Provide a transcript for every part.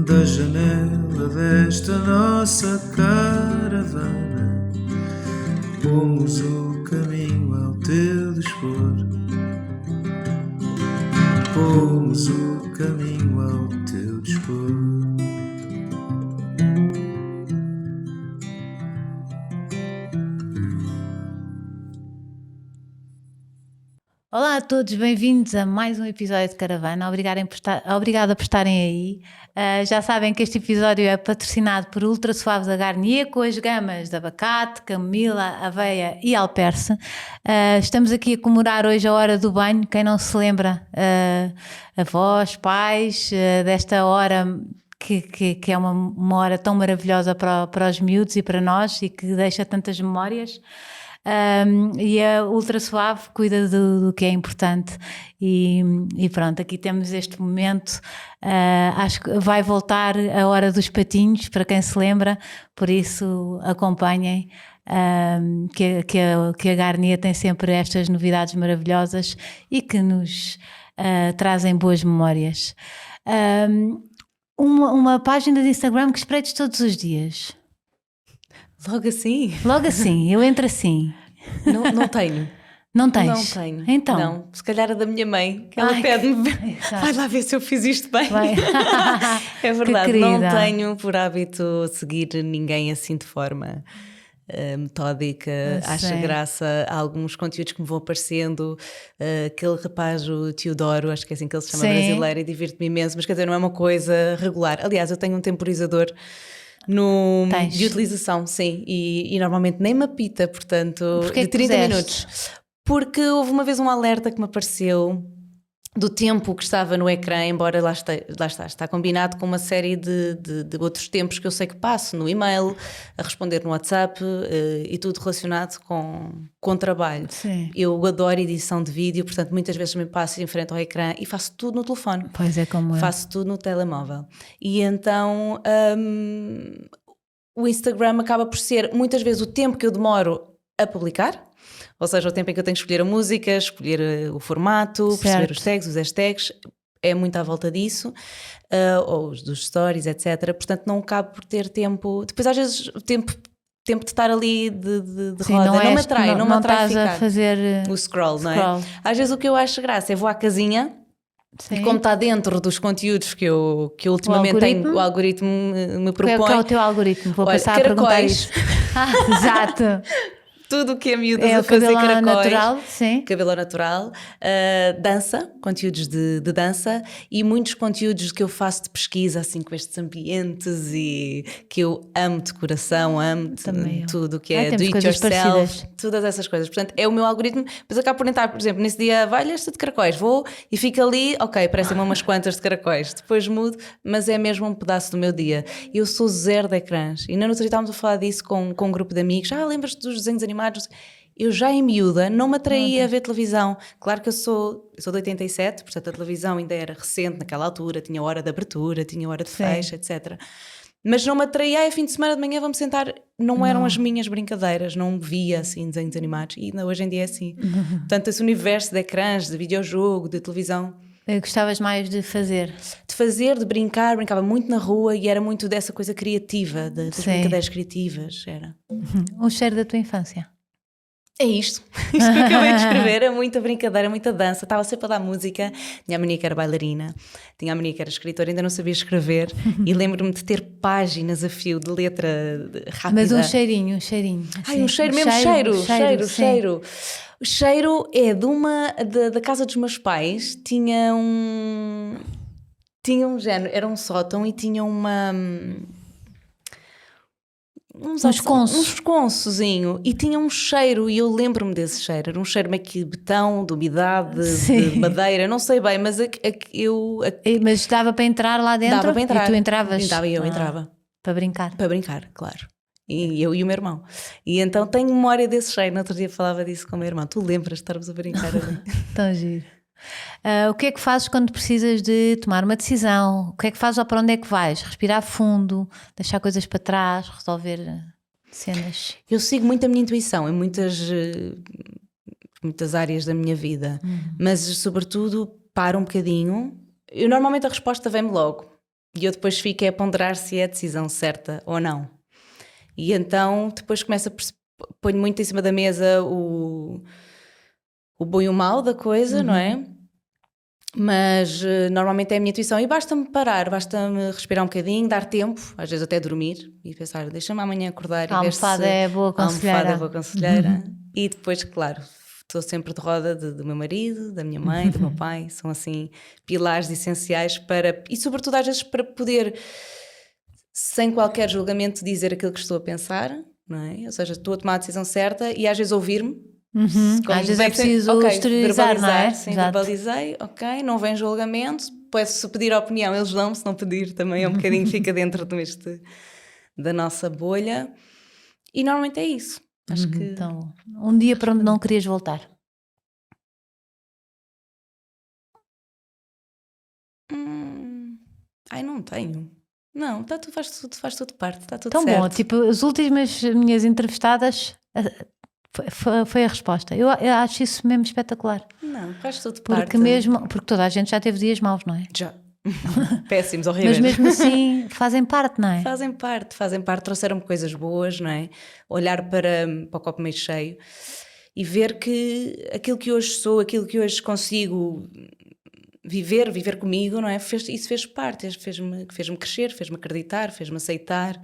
da janela desta nossa caravana, pomos o caminho ao teu dispor. Pomos o caminho ao teu dispor. Olá a todos, bem-vindos a mais um episódio de Caravana. Obrigada por estarem aí. Já sabem que este episódio é patrocinado por Ultra Suaves da Garnier, com as gamas de abacate, camomila, aveia e alperce. Estamos aqui a comemorar hoje a hora do banho. Quem não se lembra, avós, pais, desta hora que é uma hora tão maravilhosa para os miúdos e para nós, e que deixa tantas memórias. E a Ultra Suave cuida do que é importante e pronto, aqui temos este momento. Acho que vai voltar a hora dos patinhos, para quem se lembra, por isso acompanhem, que a Garnier tem sempre estas novidades maravilhosas e que nos trazem boas memórias. Uma página de Instagram que espreites todos os dias. Logo assim? Logo assim, eu entro assim. Não tenho. Não tens? Não tenho. Então? Não, se calhar a da minha mãe, que ela pede-me, vai lá ver se eu fiz isto bem. É verdade, não tenho por hábito seguir ninguém assim de forma metódica. Acho graça a alguns conteúdos que me vão aparecendo. Aquele rapaz, o Teodoro, acho que é assim que ele se chama, brasileiro, e divirto-me imenso, mas quer dizer, não é uma coisa regular. Aliás, eu tenho um temporizador de utilização, sim, e normalmente nem me apita, portanto, de 30 minutos. Porque houve uma vez um alerta que me apareceu do tempo que estava no ecrã, embora lá está combinado com uma série de outros tempos que eu sei que passo no e-mail, a responder no WhatsApp, e tudo relacionado com trabalho. Sim. Eu adoro edição de vídeo, portanto muitas vezes me passo em frente ao ecrã e faço tudo no telefone. Pois é, como eu. Faço tudo no telemóvel. E então o Instagram acaba por ser muitas vezes o tempo que eu demoro a publicar. Ou seja, o tempo em que eu tenho que escolher a música, escolher o formato, perceber os tags, os hashtags, é muito à volta disso, ou os dos stories, etc. Portanto, não acabo por ter tempo. Depois, às vezes, o tempo de estar ali de sim, roda, não me atrai ficar a fazer o scroll, não é? Às vezes o que eu acho graça é vou à casinha. Sim. E como está dentro dos conteúdos que eu ultimamente tenho, o algoritmo me propõe. Qual é o teu algoritmo? Vou passar a perguntar isso. Exato. Tudo o que é miúdas a fazer caracóis. Natural, sim. Cabelo natural, dança, conteúdos de dança e muitos conteúdos que eu faço de pesquisa, assim, com estes ambientes, e que eu amo de coração, amo tudo o que é do it yourself, todas essas coisas. Portanto, é o meu algoritmo. Depois acabo por entrar, por exemplo, nesse dia, vai esta de caracóis, vou e fico ali, ok, parecem-me umas quantas de caracóis, depois mudo, mas é mesmo um pedaço do meu dia. Eu sou zero de ecrãs, e na noite estávamos a falar disso com um grupo de amigos. Lembras-te dos desenhos animados? Eu já em miúda não me atraía a ver televisão. Claro que eu sou de 87, portanto a televisão ainda era recente naquela altura, tinha hora de abertura, tinha hora de fecho, etc. Mas não me atraía, fim de semana de manhã vamos sentar, não eram as minhas brincadeiras, não via assim desenhos animados, e ainda hoje em dia é assim. Portanto, esse universo de ecrãs, de videojogo, de televisão. Gostavas mais de fazer? De brincar, brincava muito na rua e era muito dessa coisa criativa, das brincadeiras criativas, era. O cheiro da tua infância? É isto que eu acabei de escrever, é muita brincadeira, muita dança, estava sempre a dar música. Tinha a mania que era bailarina, tinha a mania que era escritora, ainda não sabia escrever e lembro-me de ter páginas a fio de letra rápida. Mas um cheirinho. Um cheiro, mesmo cheiro. O cheiro é da casa dos meus pais, tinha um género, era um sótão e tinha uns consozinho, e tinha um cheiro, e eu lembro-me desse cheiro, era um cheiro meio que de betão, de umidade, de madeira, não sei bem, mas Mas dava para entrar lá dentro? Dava para entrar. E tu entravas? Eu entrava. Para brincar? Para brincar, claro. E eu e o meu irmão. E então tenho memória desse cheiro. No outro dia falava disso com o meu irmão. Tu lembras de estarmos a brincar ali? Tão giro. O que é que fazes quando precisas de tomar uma decisão? O que é que fazes ou para onde é que vais? Respirar fundo, deixar coisas para trás, resolver cenas? Eu sigo muito a minha intuição em muitas áreas da minha vida, mas sobretudo paro um bocadinho. Normalmente a resposta vem-me logo. E eu depois fico a ponderar se é a decisão certa ou não. E então depois ponho muito em cima da mesa o bom e o mau da coisa, não é? Mas normalmente é a minha intuição e basta-me parar, basta-me respirar um bocadinho, dar tempo, às vezes até dormir e pensar, deixa-me amanhã acordar A e ver se... almofada é boa conselheira. A almofada é boa conselheira. E depois, claro, estou sempre de roda do meu marido, da minha mãe, do meu pai, são assim pilares essenciais para, e sobretudo às vezes para poder, sem qualquer julgamento, dizer aquilo que estou a pensar, não é? Ou seja, estou a tomar a decisão certa e às vezes ouvir-me. Às vezes é preciso exteriorizar, não é? Sim, verbalizei, ok, não vem julgamento, posso pedir opinião, eles dão, se não pedir também é um bocadinho, fica dentro da nossa bolha, e normalmente é isso. Acho que... Então, um dia para onde não querias voltar? Não tenho. Não, faz tudo parte, está tudo tão certo. Bom, tipo, as últimas minhas entrevistadas... Foi a resposta. Eu acho isso mesmo espetacular. Não, faz tudo parte. Porque toda a gente já teve dias maus, não é? Já. Péssimos, horríveis. Mas mesmo assim fazem parte, não é? Fazem parte. Trouxeram-me coisas boas, não é? Olhar para o copo meio cheio e ver que aquilo que hoje sou, aquilo que hoje consigo viver comigo, não é? Isso fez parte, fez-me crescer, fez-me acreditar, fez-me aceitar.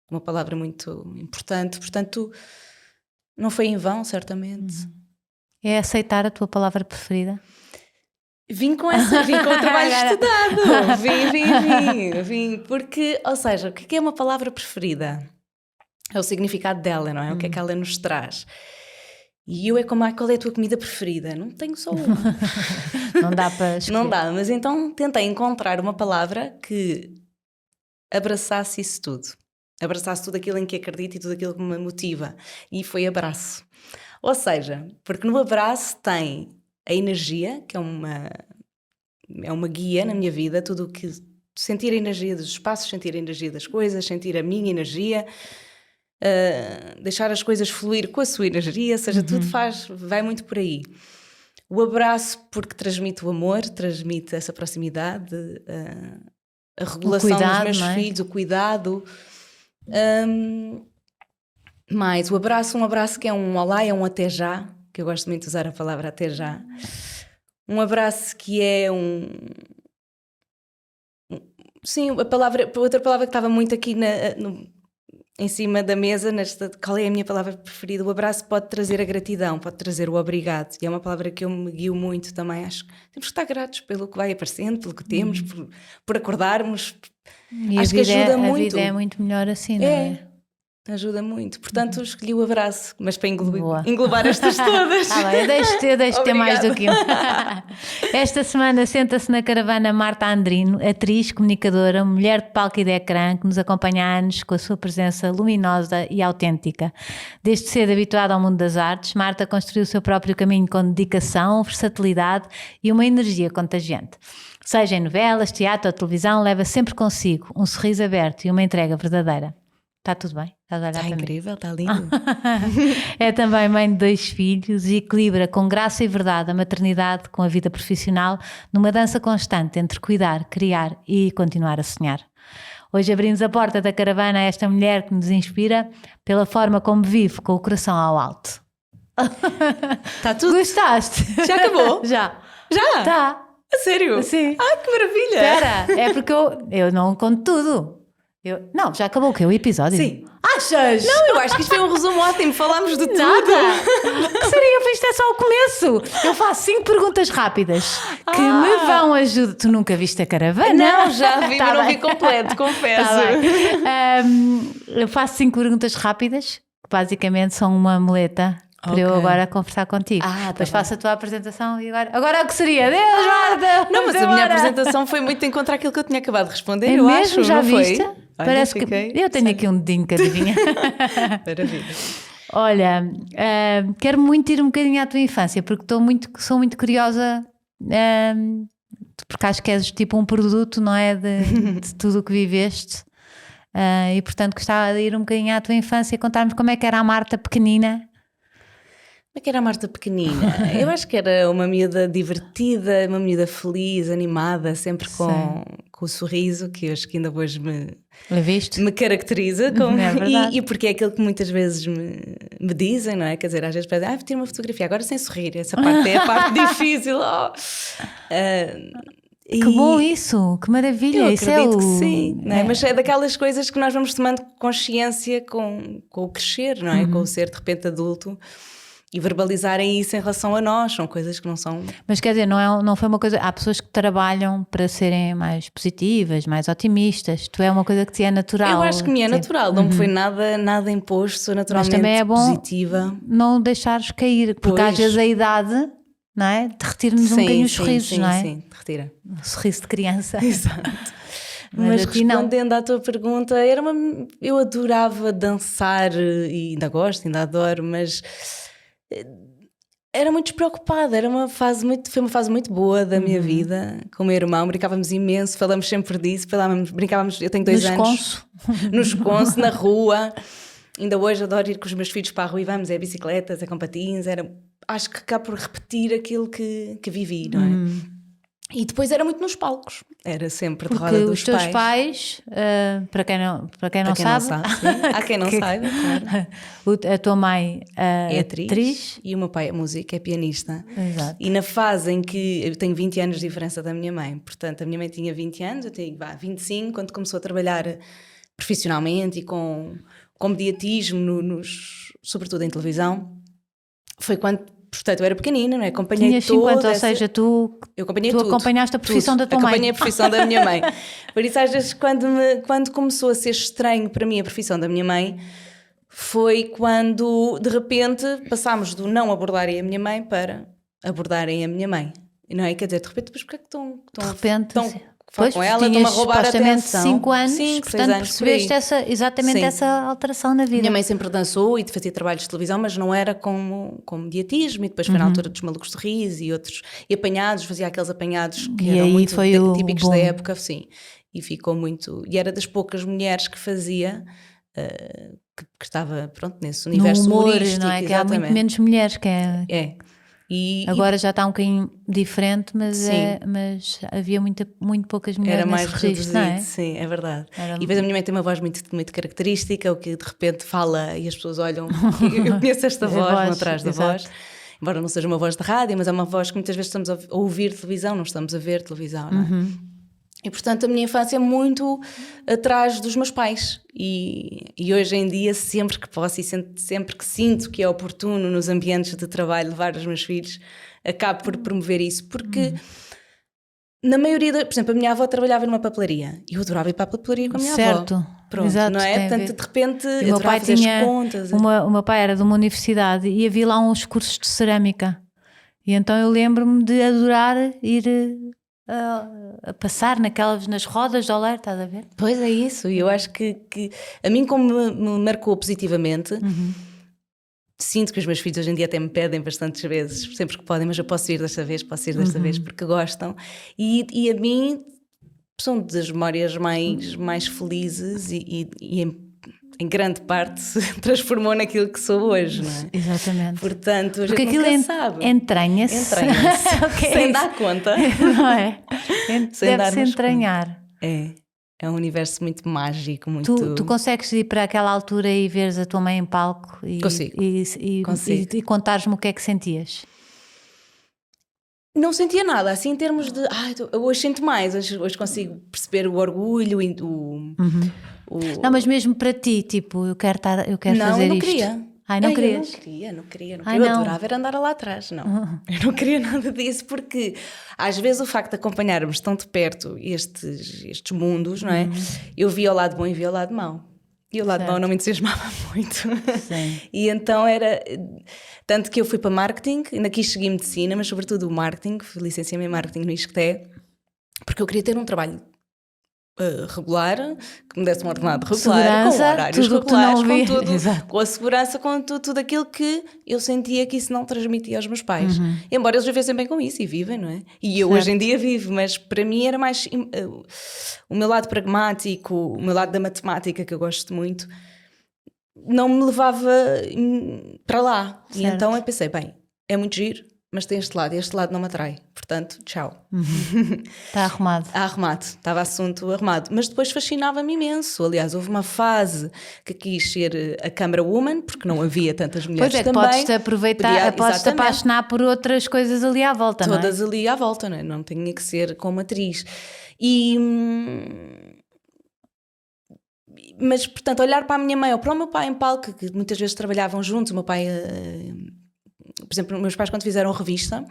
Uma palavra muito importante. Portanto, não foi em vão, certamente. É aceitar a tua palavra preferida? Vim com o trabalho estudado. Vim. Porque, ou seja, o que é uma palavra preferida? É o significado dela, não é? O que é que ela nos traz? E eu qual é a tua comida preferida? Não tenho só uma. Não dá para escolher. Não dá, mas então tentei encontrar uma palavra que abraçasse isso tudo. Abraçasse tudo aquilo em que acredito e tudo aquilo que me motiva. E foi abraço. Ou seja, porque no abraço tem a energia, que é uma guia na minha vida, tudo o que... Sentir a energia dos espaços, sentir a energia das coisas, sentir a minha energia, deixar as coisas fluir com a sua energia, ou seja, tudo vai muito por aí. O abraço porque transmite o amor, transmite essa proximidade, a regulação dos meus filhos, o cuidado... mais um abraço que é um olá, é um até já, que eu gosto muito de usar a palavra até já. Um abraço que é sim, outra palavra que estava muito aqui em cima da mesa, qual é a minha palavra preferida? O abraço pode trazer a gratidão, pode trazer o obrigado, e é uma palavra que eu me guio muito também. Acho que temos que estar gratos pelo que vai aparecendo, pelo que temos, por acordarmos. E acho que ajuda muito. A vida é muito melhor assim, não é? Ajuda muito. Portanto, escolhi o abraço, mas para englobar estas todas. Eu deixo ter mais do que um. Esta semana senta-se na caravana Marta Andrino, atriz, comunicadora, mulher de palco e de ecrã, que nos acompanha há anos com a sua presença luminosa e autêntica. Desde cedo habituada ao mundo das artes, Marta construiu o seu próprio caminho com dedicação, versatilidade e uma energia contagiante. Seja em novelas, teatro ou televisão, leva sempre consigo um sorriso aberto e uma entrega verdadeira. Está tudo bem? Está incrível, está lindo. É também mãe de 2 filhos e equilibra com graça e verdade a maternidade com a vida profissional numa dança constante entre cuidar, criar e continuar a sonhar. Hoje abrimos a porta da caravana a esta mulher que nos inspira pela forma como vive com o coração ao alto. Está tudo? Gostaste? Já acabou? Já? Está. A sério? Sim. Ah, que maravilha! Espera, é porque eu não conto tudo. Não, já acabou o quê? O episódio? Sim. Achas? Não, eu acho que isto foi um resumo ótimo. Falámos de tudo. Que seria? Isto é só o começo. Eu faço 5 perguntas rápidas que me vão ajudar. Tu nunca viste a caravana? Não, já vi, mas não vi completo, confesso. Eu faço 5 perguntas rápidas, que basicamente são uma muleta para eu agora conversar contigo. Depois faço a tua apresentação e agora o que seria? Deus, Marta! Não, mas a minha apresentação foi muito em contra aquilo que eu tinha acabado de responder. É eu mesmo? acho, Já não viste? Foi? Parece que eu tenho aqui um dedinho que adivinha. Maravilha. Olha, quero muito ir um bocadinho à tua infância, porque sou muito curiosa, porque acho que és tipo um produto, não é? De tudo o que viveste. E portanto gostava de ir um bocadinho à tua infância e contar-me como é que era a Marta pequenina. é que era a Marta pequenina? Eu acho que era uma miúda divertida, uma miúda feliz, animada, sempre com o sorriso, que eu acho que ainda hoje me caracteriza. E porque é aquilo que muitas vezes me dizem, não é? Quer dizer, às vezes pedem, vou tirar uma fotografia, agora sem sorrir, essa parte é a parte difícil. Que bom isso, que maravilha. Eu isso acredito que sim, não é? Mas é daquelas coisas que nós vamos tomando consciência com o crescer, não é? Com o ser de repente adulto e verbalizarem isso em relação a nós, são coisas que não são... Mas quer dizer, não foi uma coisa... Há pessoas que trabalham para serem mais positivas, mais otimistas. Tu é uma coisa que te é natural. Eu acho que me é natural, não me foi nada imposto, sou naturalmente mas também é bom positiva. Não deixares cair, porque às vezes a idade, não é? Derretir-nos um bocadinho os sorrisos, não é? Sim, derretira. O sorriso de criança. Exato. Mas respondendo à tua pergunta, eu adorava dançar e ainda gosto, ainda adoro, mas era muito despreocupada, foi uma fase muito boa da minha vida. Com o meu irmão brincávamos imenso, falamos sempre disso, brincávamos, eu tenho 2 anos. No esconso, na rua. Ainda hoje adoro ir com os meus filhos para a rua e vamos, é bicicletas, é com patins, acho que acabo por repetir aquilo que vivi, não é? E depois era muito nos palcos, era sempre de roda dos os teus pais, para quem não sabe, há quem não saiba, claro. A tua mãe é atriz e o meu pai é músico, é pianista. Exato. E na fase em que eu tenho 20 anos de diferença da minha mãe, portanto a minha mãe tinha 20 anos, eu tinha 25, quando começou a trabalhar profissionalmente e com mediatismo, sobretudo em televisão, foi quando... Portanto, eu era pequenina, não é? Acompanhei Tinhas 5 anos, ou seja, tu acompanhaste a profissão da tua mãe. Acompanhei a profissão da minha mãe. Por isso, às vezes, quando começou a ser estranho para mim a profissão da minha mãe, foi quando, de repente, passámos do não abordarem a minha mãe para abordarem a minha mãe. E não é? Quer dizer, de repente, mas porquê é que estão Pois, com ela, estão a roubar a atenção. 5 anos, portanto percebeste essa alteração na vida. Minha mãe sempre dançou e fazia trabalhos de televisão, mas não era com mediatismo, e depois foi na altura dos Malucos de Riso e outros, e apanhados, fazia aqueles apanhados que eram muito típicos da época, sim, e ficou muito, e era das poucas mulheres que fazia, que estava, pronto, nesse universo no humor, humorístico, não é? Que há muito menos mulheres, que é... Agora já está um bocadinho diferente, mas havia muito poucas mulheres era mais nesse registro, não é? Sim, é verdade. E depois a minha mãe tem uma voz muito, muito característica, o que de repente fala e as pessoas olham, eu conheço esta voz, vão atrás da voz, embora não seja uma voz de rádio, mas é uma voz que muitas vezes estamos a ouvir televisão, não estamos a ver televisão, não é? E portanto a minha infância é muito atrás dos meus pais e hoje em dia sempre que posso e sempre que sinto que é oportuno nos ambientes de trabalho levar os meus filhos, acabo por promover isso, porque na maioria, por exemplo, a minha avó trabalhava numa papelaria e eu adorava ir para a papelaria com a minha avó. Pronto, exato, não é? Portanto, de repente o meu pai tinha contas. O meu pai era de uma universidade e havia lá uns cursos de cerâmica e então eu lembro-me de adorar ir a passar nas rodas de oleiro, estás a ver? Pois é isso, e eu acho que a mim como me marcou positivamente, sinto que os meus filhos hoje em dia até me pedem bastantes vezes, sempre que podem, mas eu posso ir desta vez porque gostam, e a mim são das memórias mais felizes e em grande parte se transformou naquilo que sou hoje, não é? Exatamente. Portanto, porque aquilo entranha-se sem dar conta, não é? Deve-se entranhar. É um universo muito mágico, muito... Tu consegues ir para aquela altura e veres a tua mãe em palco Consigo. E contares-me o que é que sentias? Não sentia nada, assim em termos de... hoje sinto mais, hoje consigo perceber o orgulho e Não, mas mesmo para ti, tipo, eu quero fazer isto. Não, eu não queria. Não querias? Não queria. Eu adorava era andar lá atrás, não. Eu não queria nada disso, porque às vezes o facto de acompanharmos tão de perto estes mundos, não é? Eu via o lado bom e via o lado mau. E o lado mau não me entusiasmava muito. Sim. E então era... Tanto que eu fui para marketing, ainda quis seguir medicina, mas sobretudo o marketing, licenciei-me em marketing no ISCTE, porque eu queria ter um trabalho regular, que me desse um ordenado regular, com horários regulares, com tudo, com a segurança, com tudo aquilo que eu sentia que isso não transmitia aos meus pais. Embora eles vivessem bem com isso e vivem, não é? E eu hoje em dia vivo, mas para mim era mais o meu lado pragmático, o meu lado da matemática, que eu gosto muito, não me levava para lá. Certo. E então eu pensei, bem, é muito giro, mas tem este lado não me atrai. Portanto, tchau. Está arrumado. Arrumado, estava assunto arrumado. Mas depois fascinava-me imenso. Aliás, houve uma fase que quis ser a Camera Woman, porque não havia tantas mulheres Pois é, também. podes-te aproveitar, podes-te exatamente, apaixonar por outras coisas ali à volta, não é? todas ali à volta, não é? Não tinha que ser como atriz. Mas, portanto, olhar para a minha mãe ou para o meu pai em palco, que muitas vezes trabalhavam juntos, o meu pai... Por exemplo, meus pais quando fizeram revista,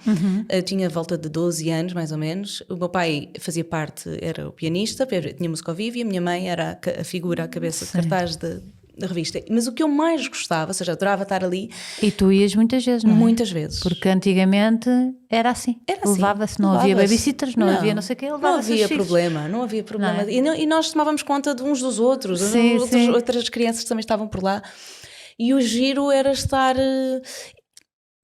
eu tinha volta de 12 anos mais ou menos, o meu pai fazia parte, era o pianista, tinha música ao vivo, e a minha mãe era a figura, a cabeça de cartaz da revista. Mas o que eu mais gostava, ou seja, adorava estar ali... E tu ias muitas vezes, não é? Muitas vezes. Porque antigamente era assim. Era assim. Levava-se, não havia babysitters, não havia não sei o quê, não havia problema. Não havia problema. E nós tomávamos conta de uns dos outros. Sim. Outras crianças também estavam por lá. E o giro era estar...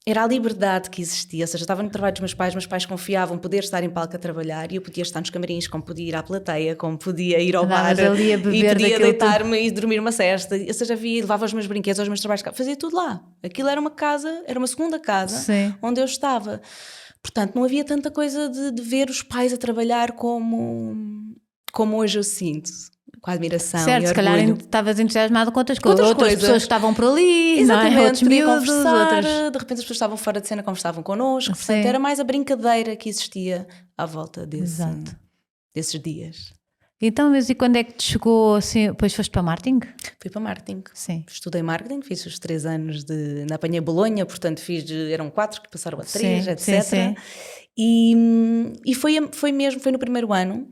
Era a liberdade que existia, ou seja, estava no trabalho dos meus pais confiavam poder estar em palco a trabalhar e eu podia estar nos camarins, como podia ir à plateia, como podia ir ao bar ali a beber, e podia deitar-me e dormir uma cesta, ou seja, levava os meus brinquedos aos meus trabalhos, fazia tudo lá. Aquilo era uma casa, era uma segunda casa onde eu estava. Portanto, não havia tanta coisa de ver os pais a trabalhar como hoje eu sinto. Com a admiração certo, e se calhar orgulho. estavas entusiasmado com outras coisas. Outras pessoas que estavam por ali, exatamente, não é? Outros miúdos, de repente as pessoas estavam fora de cena, conversavam connosco, Sim. portanto era mais a brincadeira que existia à volta desses dias. Então, mas e quando é que te chegou assim? Depois foste para marketing? Fui para marketing. Sim. Estudei marketing, fiz os 3 anos na apanhei Bolonha, portanto eram 4 que passaram a 3, etc. Sim. E foi no primeiro ano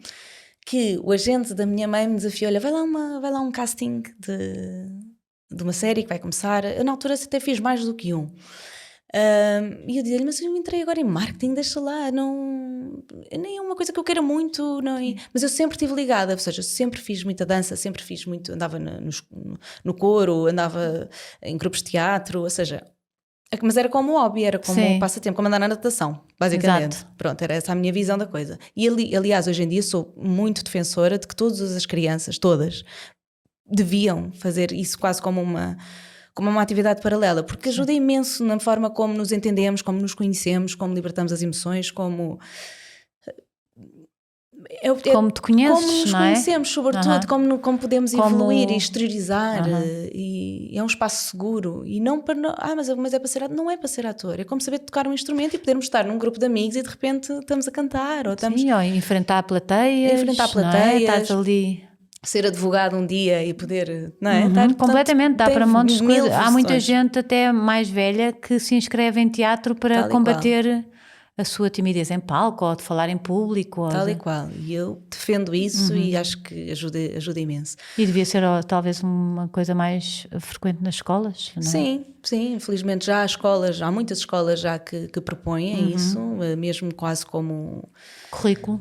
que o agente da minha mãe me desafiou, olha, vai lá um casting de uma série que vai começar. Eu, na altura até fiz mais do que um. E eu dizia-lhe, mas eu entrei agora em marketing, deixa lá, nem é uma coisa que eu queira muito, não é? Mas eu sempre estive ligada, ou seja, sempre fiz muita dança, sempre fiz muito, andava no coro, andava em grupos de teatro, ou seja... Mas era como hobby, era como um passatempo, como andar na natação, basicamente. Exato. Pronto, era essa a minha visão da coisa. E aliás, hoje em dia sou muito defensora de que todas as crianças, todas, deviam fazer isso quase como uma atividade paralela, porque ajuda imenso na forma como nos entendemos, como nos conhecemos, como libertamos as emoções, como te conheces, como nos conhecemos, sobretudo, como podemos evoluir e exteriorizar, e é um espaço seguro, e não para mas é para ser ator, não é para ser ator, é como saber tocar um instrumento e podermos estar num grupo de amigos e de repente estamos a cantar, ou estamos... Sim, ou enfrentar plateias, não é? Estás ali... Ser advogado um dia e poder, não é? Completamente, dá para montes de coisas. Há muita versões. gente até mais velha que se inscreve em teatro para combater a sua timidez em palco ou de falar em público. Tal e qual. E eu defendo isso e acho que ajuda imenso. E devia ser talvez uma coisa mais frequente nas escolas, não é? Sim. Infelizmente já há muitas escolas já que propõem isso, mesmo quase como...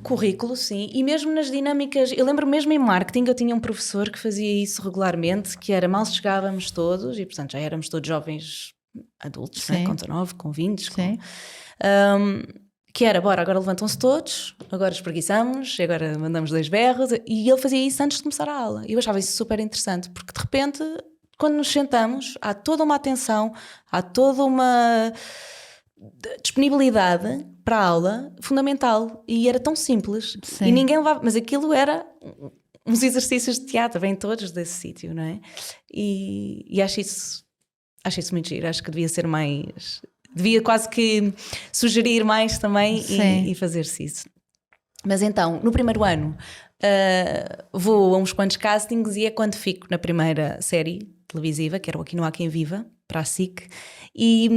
Currículo, sim. E mesmo nas dinâmicas... Eu lembro mesmo em marketing, eu tinha um professor que fazia isso regularmente, que era mal chegávamos todos, e portanto já éramos todos jovens adultos, né? Com 19, com 20, que era, agora levantam-se todos, agora espreguiçamos, agora mandamos 2 berros, e ele fazia isso antes de começar a aula. E eu achava isso super interessante, porque de repente, quando nos sentamos, há toda uma atenção, há toda uma disponibilidade para a aula fundamental, e era tão simples, e ninguém levava, mas aquilo era uns exercícios de teatro, vêm todos desse sítio, não é? E acho isso muito giro, acho que devia ser mais... Devia quase que sugerir mais também e fazer-se isso. Mas então, no primeiro ano, vou a uns quantos castings e é quando fico na primeira série televisiva, que era o Aqui Não Há Quem Viva, para a SIC, e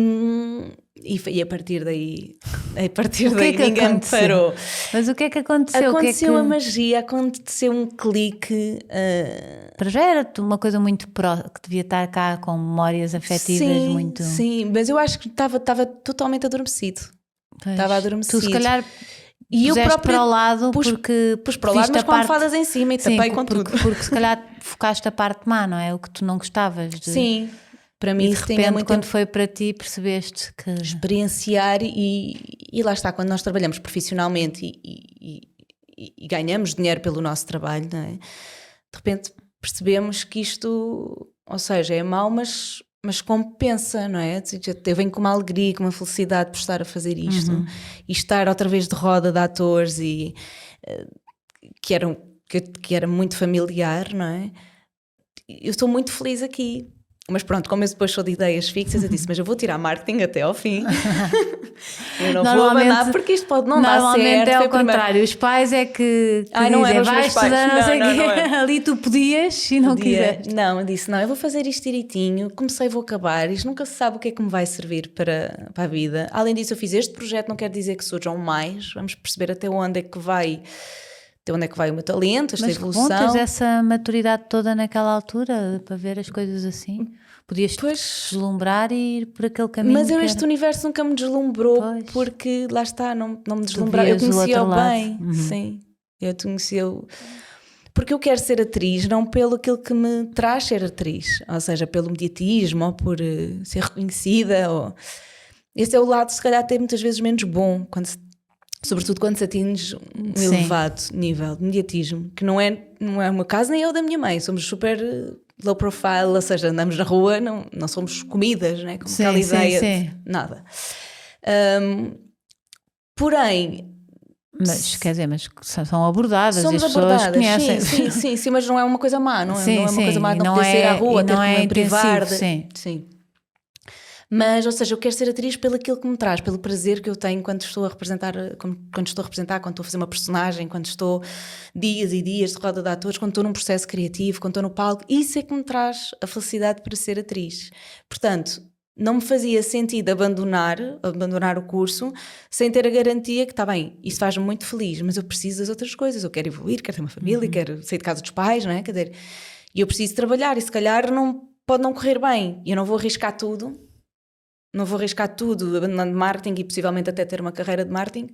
a partir daí ninguém me parou. Mas o que é que aconteceu? Aconteceu a magia, aconteceu um clique. Para já era uma coisa muito que devia estar cá com memórias afetivas muito... Sim, mas eu acho que estava totalmente adormecido. Estava adormecido. Tu se calhar e eu próprio para o lado porque pus para o lado, mas com almofadas em cima e tapei com tudo. Porque se calhar focaste a parte má, não é? O que tu não gostavas de... Sim. Para mim, e de repente, quando foi para ti, percebeste que... Experienciar e lá está, quando nós trabalhamos profissionalmente e ganhamos dinheiro pelo nosso trabalho, não é? De repente percebemos que isto ou seja, é mau, mas compensa, não é? Eu venho com uma alegria, com uma felicidade por estar a fazer isto e estar outra vez de roda de atores e que era muito familiar, não é? Eu estou muito feliz aqui. Mas pronto, como eu depois sou de ideias fixas, eu disse, mas eu vou tirar marketing até ao fim. Eu não vou abandonar porque isto pode não dar certo. Normalmente é o contrário, os pais é que não eram dizem, os meus pais. Não sei quê. Ali tu podias e não quiseste. Não, eu disse, não, eu vou fazer isto direitinho, comecei, vou acabar, isto nunca se sabe o que é que me vai servir para a vida. Além disso, eu fiz este projeto, não quer dizer que surjam mais, vamos perceber até onde é que vai o meu talento, esta evolução. Mas tens essa maturidade toda naquela altura para ver as coisas assim? Podias deslumbrar e ir por aquele caminho. Mas este universo nunca me deslumbrou, porque lá está, não me deslumbrava. Eu conhecia-o bem, sim. Eu conhecia-o. Porque eu quero ser atriz, não pelo aquilo que me traz ser atriz, ou seja, pelo mediatismo ou por ser reconhecida. Esse é o lado, se calhar, até muitas vezes menos bom, sobretudo quando se atinge um elevado nível de mediatismo, que não é o meu caso nem é o da minha mãe, somos super low profile, ou seja, andamos na rua, não somos comidas, né? Como aquela ideia de nada. Porém... Mas, quer dizer, mas são abordadas e as pessoas conhecem. Sim, mas não é uma coisa má, não é uma coisa má não poder sair à rua, ter que me privar de... Sim. Mas, ou seja, eu quero ser atriz pelo aquilo que me traz, pelo prazer que eu tenho quando estou a representar, quando estou a fazer uma personagem, quando estou dias e dias de roda de atores, quando estou num processo criativo, quando estou no palco, isso é que me traz a felicidade para ser atriz. Portanto, não me fazia sentido abandonar o curso sem ter a garantia que, está bem, isso faz-me muito feliz, mas eu preciso das outras coisas, eu quero evoluir, quero ter uma família, quero sair de casa dos pais, não é? Quer dizer, e eu preciso trabalhar e se calhar pode não correr bem, e eu não vou arriscar tudo, abandonando marketing e possivelmente até ter uma carreira de marketing,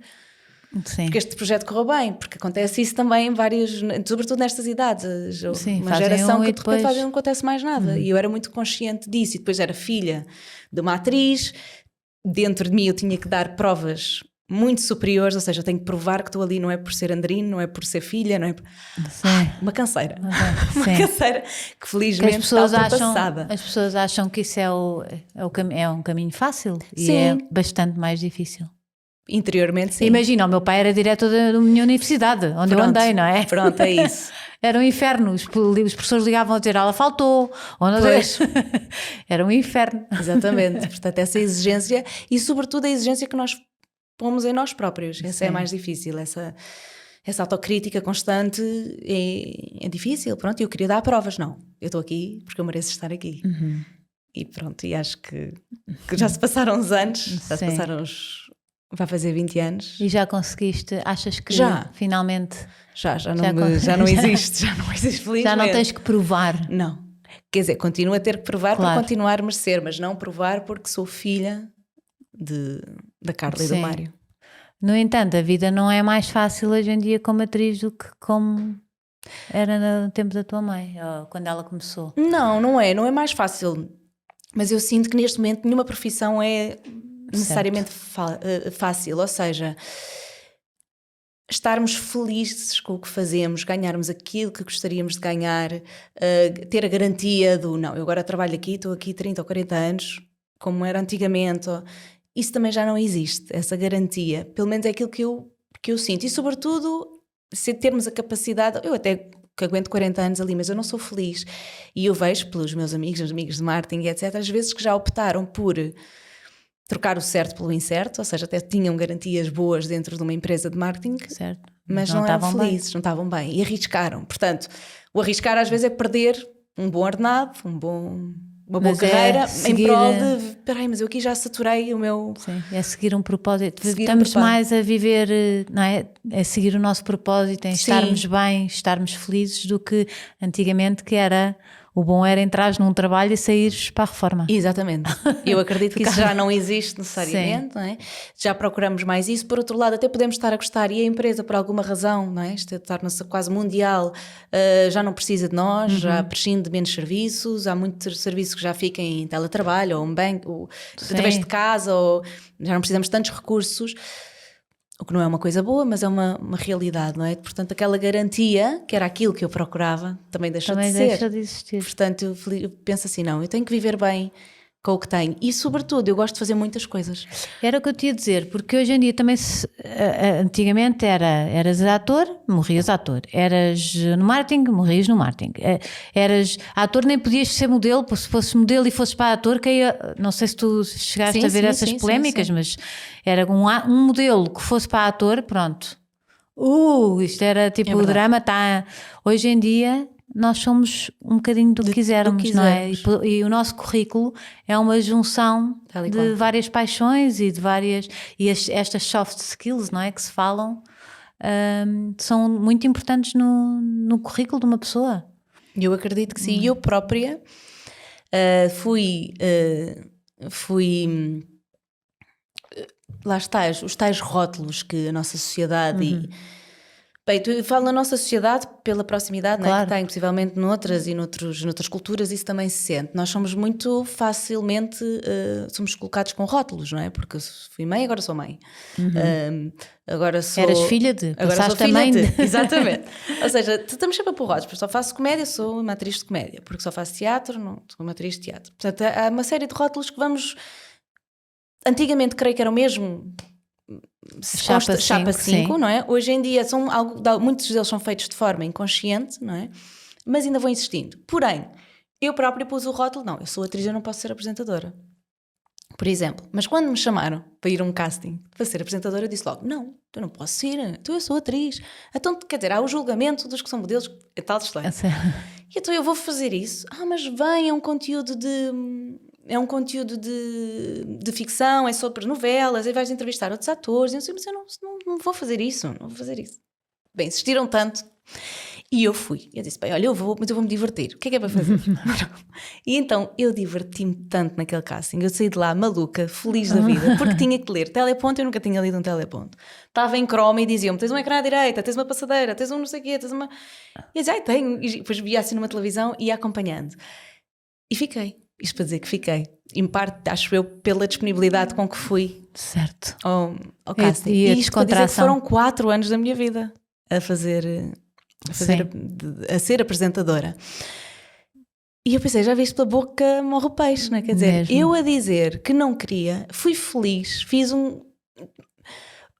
porque este projeto correu bem, porque acontece isso também em várias, sobretudo nestas idades, uma geração que de repente não acontece mais nada, e eu era muito consciente disso, e depois era filha de uma atriz, dentro de mim eu tinha que dar provas muito superiores, ou seja, eu tenho que provar que estou ali, não é por ser Andrino, não é por ser filha, não é por... uma canseira. Uma canseira que felizmente está ultrapassada. As pessoas acham que isso é um caminho fácil e é bastante mais difícil. Interiormente, sim. Imagina, o meu pai era diretor da minha universidade, onde eu andei, não é? Pronto, é isso. Era um inferno, os professores ligavam a dizer, ela faltou, era um inferno. Exatamente, portanto essa exigência e sobretudo a exigência que nós pomos em nós próprios, essa é a mais difícil, essa autocrítica constante é difícil, pronto, eu queria dar provas, não, eu estou aqui porque eu mereço estar aqui. E pronto, e acho que já se passaram uns anos, vai fazer 20 anos. E já conseguiste, achas que finalmente... Já não existe, felizmente. Já não tens que provar. Não, quer dizer, continuo a ter que provar para continuar a merecer, mas não provar porque sou filha da Carla e do Mário. No entanto, a vida não é mais fácil hoje em dia como atriz do que como era no tempo da tua mãe, ou quando ela começou. Não é mais fácil, mas eu sinto que neste momento nenhuma profissão é necessariamente fácil, ou seja, estarmos felizes com o que fazemos, ganharmos aquilo que gostaríamos de ganhar, ter a garantia do não, eu agora trabalho aqui, estou aqui 30 ou 40 anos, como era antigamente, isso também já não existe, essa garantia, pelo menos é aquilo que eu sinto, e sobretudo se termos a capacidade, eu até que aguento 40 anos ali, mas eu não sou feliz, e eu vejo pelos meus amigos de marketing, etc, às vezes que já optaram por trocar o certo pelo incerto, ou seja, até tinham garantias boas dentro de uma empresa de marketing, mas não eram felizes, não estavam bem, e arriscaram. Portanto, o arriscar às vezes é perder um bom ordenado, uma boa carreira, em prol de, peraí, mas eu aqui já saturei o meu... Sim, é seguir um propósito. Estamos mais a viver, não é? É seguir o nosso propósito, em estarmos bem, estarmos felizes, do que antigamente que era... O bom era entrares num trabalho e saíres para a reforma. Exatamente. Eu acredito que isso já não existe necessariamente, não é? Já procuramos mais isso. Por outro lado, até podemos estar a gostar e a empresa, por alguma razão, não é? Isto torna-se quase mundial, já não precisa de nós, já prescinde de menos serviços, há muitos serviços que já ficam em teletrabalho ou um banco, ou através de casa, ou já não precisamos de tantos recursos. O que não é uma coisa boa, mas é uma realidade, não é? Portanto, aquela garantia, que era aquilo que eu procurava, também deixou de ser. Deixa de existir. Portanto, eu penso assim, não, eu tenho que viver bem com o que tenho. E, sobretudo, eu gosto de fazer muitas coisas. Era o que eu te ia dizer, porque hoje em dia também, antigamente eras ator, morrias ator. Eras no marketing, morrias no marketing. Eras ator, nem podias ser modelo, se fosses modelo e fosses para ator, não sei se tu chegaste a ver essas polémicas, mas era um modelo que fosse para ator, pronto. Isto era tipo o drama, tá. Hoje em dia nós somos um bocadinho do que quisermos, não é? E o nosso currículo é uma junção de várias paixões e de várias... E estas soft skills, não é? Que se falam, são muito importantes no currículo de uma pessoa. Eu acredito que sim. E eu própria fui lá está, os tais rótulos que a nossa sociedade bem, eu falo na nossa sociedade pela proximidade, claro, não é? Que tem, possivelmente noutras e noutras culturas isso também se sente. Nós somos muito facilmente, somos colocados com rótulos, não é? Porque eu fui mãe, agora sou mãe. Agora sou... Eras filha de, agora sou filha de. Exatamente. Ou seja, estamos sempre a pôr rótulos, porque só faço comédia, sou uma atriz de comédia. Porque só faço teatro, não, sou uma atriz de teatro. Portanto, há uma série de rótulos que vamos... Antigamente creio que era o mesmo... Chapa 5, não é? Hoje em dia muitos deles são feitos de forma inconsciente, não é? Mas ainda vou insistindo. Porém, eu própria pus o rótulo, não, eu sou atriz, eu não posso ser apresentadora. Por exemplo, mas quando me chamaram para ir a um casting para ser apresentadora, eu disse logo, não, eu não posso ser, então eu sou atriz. Então, quer dizer, há o julgamento dos que são modelos, é tal excelente. E então eu vou fazer isso. Mas vem, é um conteúdo de ficção, é sobre novelas, aí vais entrevistar outros atores, mas eu não vou fazer isso, não vou fazer isso. Bem, insistiram tanto e eu fui. Eu disse, bem, olha, mas eu vou me divertir. O que é para fazer? E então eu diverti-me tanto naquele casting, eu saí de lá maluca, feliz da vida, porque tinha que ler teleponto, eu nunca tinha lido um teleponto. Estava em croma e diziam-me, tens um ecrã à direita, tens uma passadeira, tens um não sei o quê, tens uma... E eu dizia, tenho. E depois via assim numa televisão e ia acompanhando. E fiquei. Isto para dizer que fiquei, em parte, acho eu, pela disponibilidade com que fui, certo, ao casting. E isto para dizer que foram 4 anos da minha vida a ser apresentadora. E eu pensei, já viste pela boca morre o peixe, não é? Quer dizer, mesmo. Eu a dizer que não queria, fui feliz,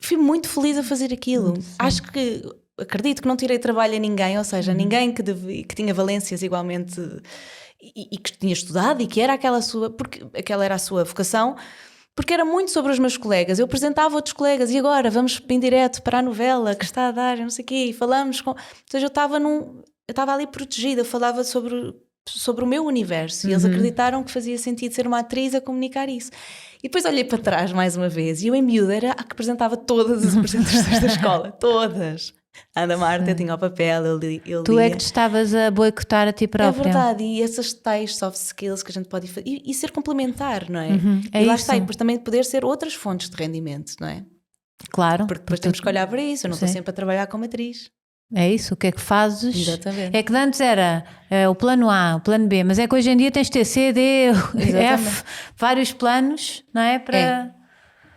fui muito feliz a fazer aquilo. Acho que, acredito que não tirei trabalho a ninguém, ou seja, ninguém que tinha valências igualmente... E que tinha estudado e que era porque aquela era a sua vocação, porque era muito sobre os meus colegas. Eu apresentava outros colegas e agora vamos em direto para a novela que está a dar, não sei o quê, e falamos com... Ou seja, eu estava ali protegida, eu falava sobre o meu universo e eles acreditaram que fazia sentido ser uma atriz a comunicar isso. E depois olhei para trás mais uma vez e eu em miúda era a que apresentava todas as apresentações da escola, todas. A Ana Marta, eu tinha o papel, eu tu lia. É que te estavas a boicotar a ti própria. É verdade, e essas tais soft skills que a gente pode fazer, e ser complementar, não é? É e lá isso. está, e depois também poder ser outras fontes de rendimento, não é? Claro. Porque depois temos que olhar para isso, eu não estou sempre a trabalhar como atriz. É isso, o que é que fazes? Exatamente. É que antes era o plano A, o plano B, mas é que hoje em dia tens de ter C, D, F, vários planos, não é? Para...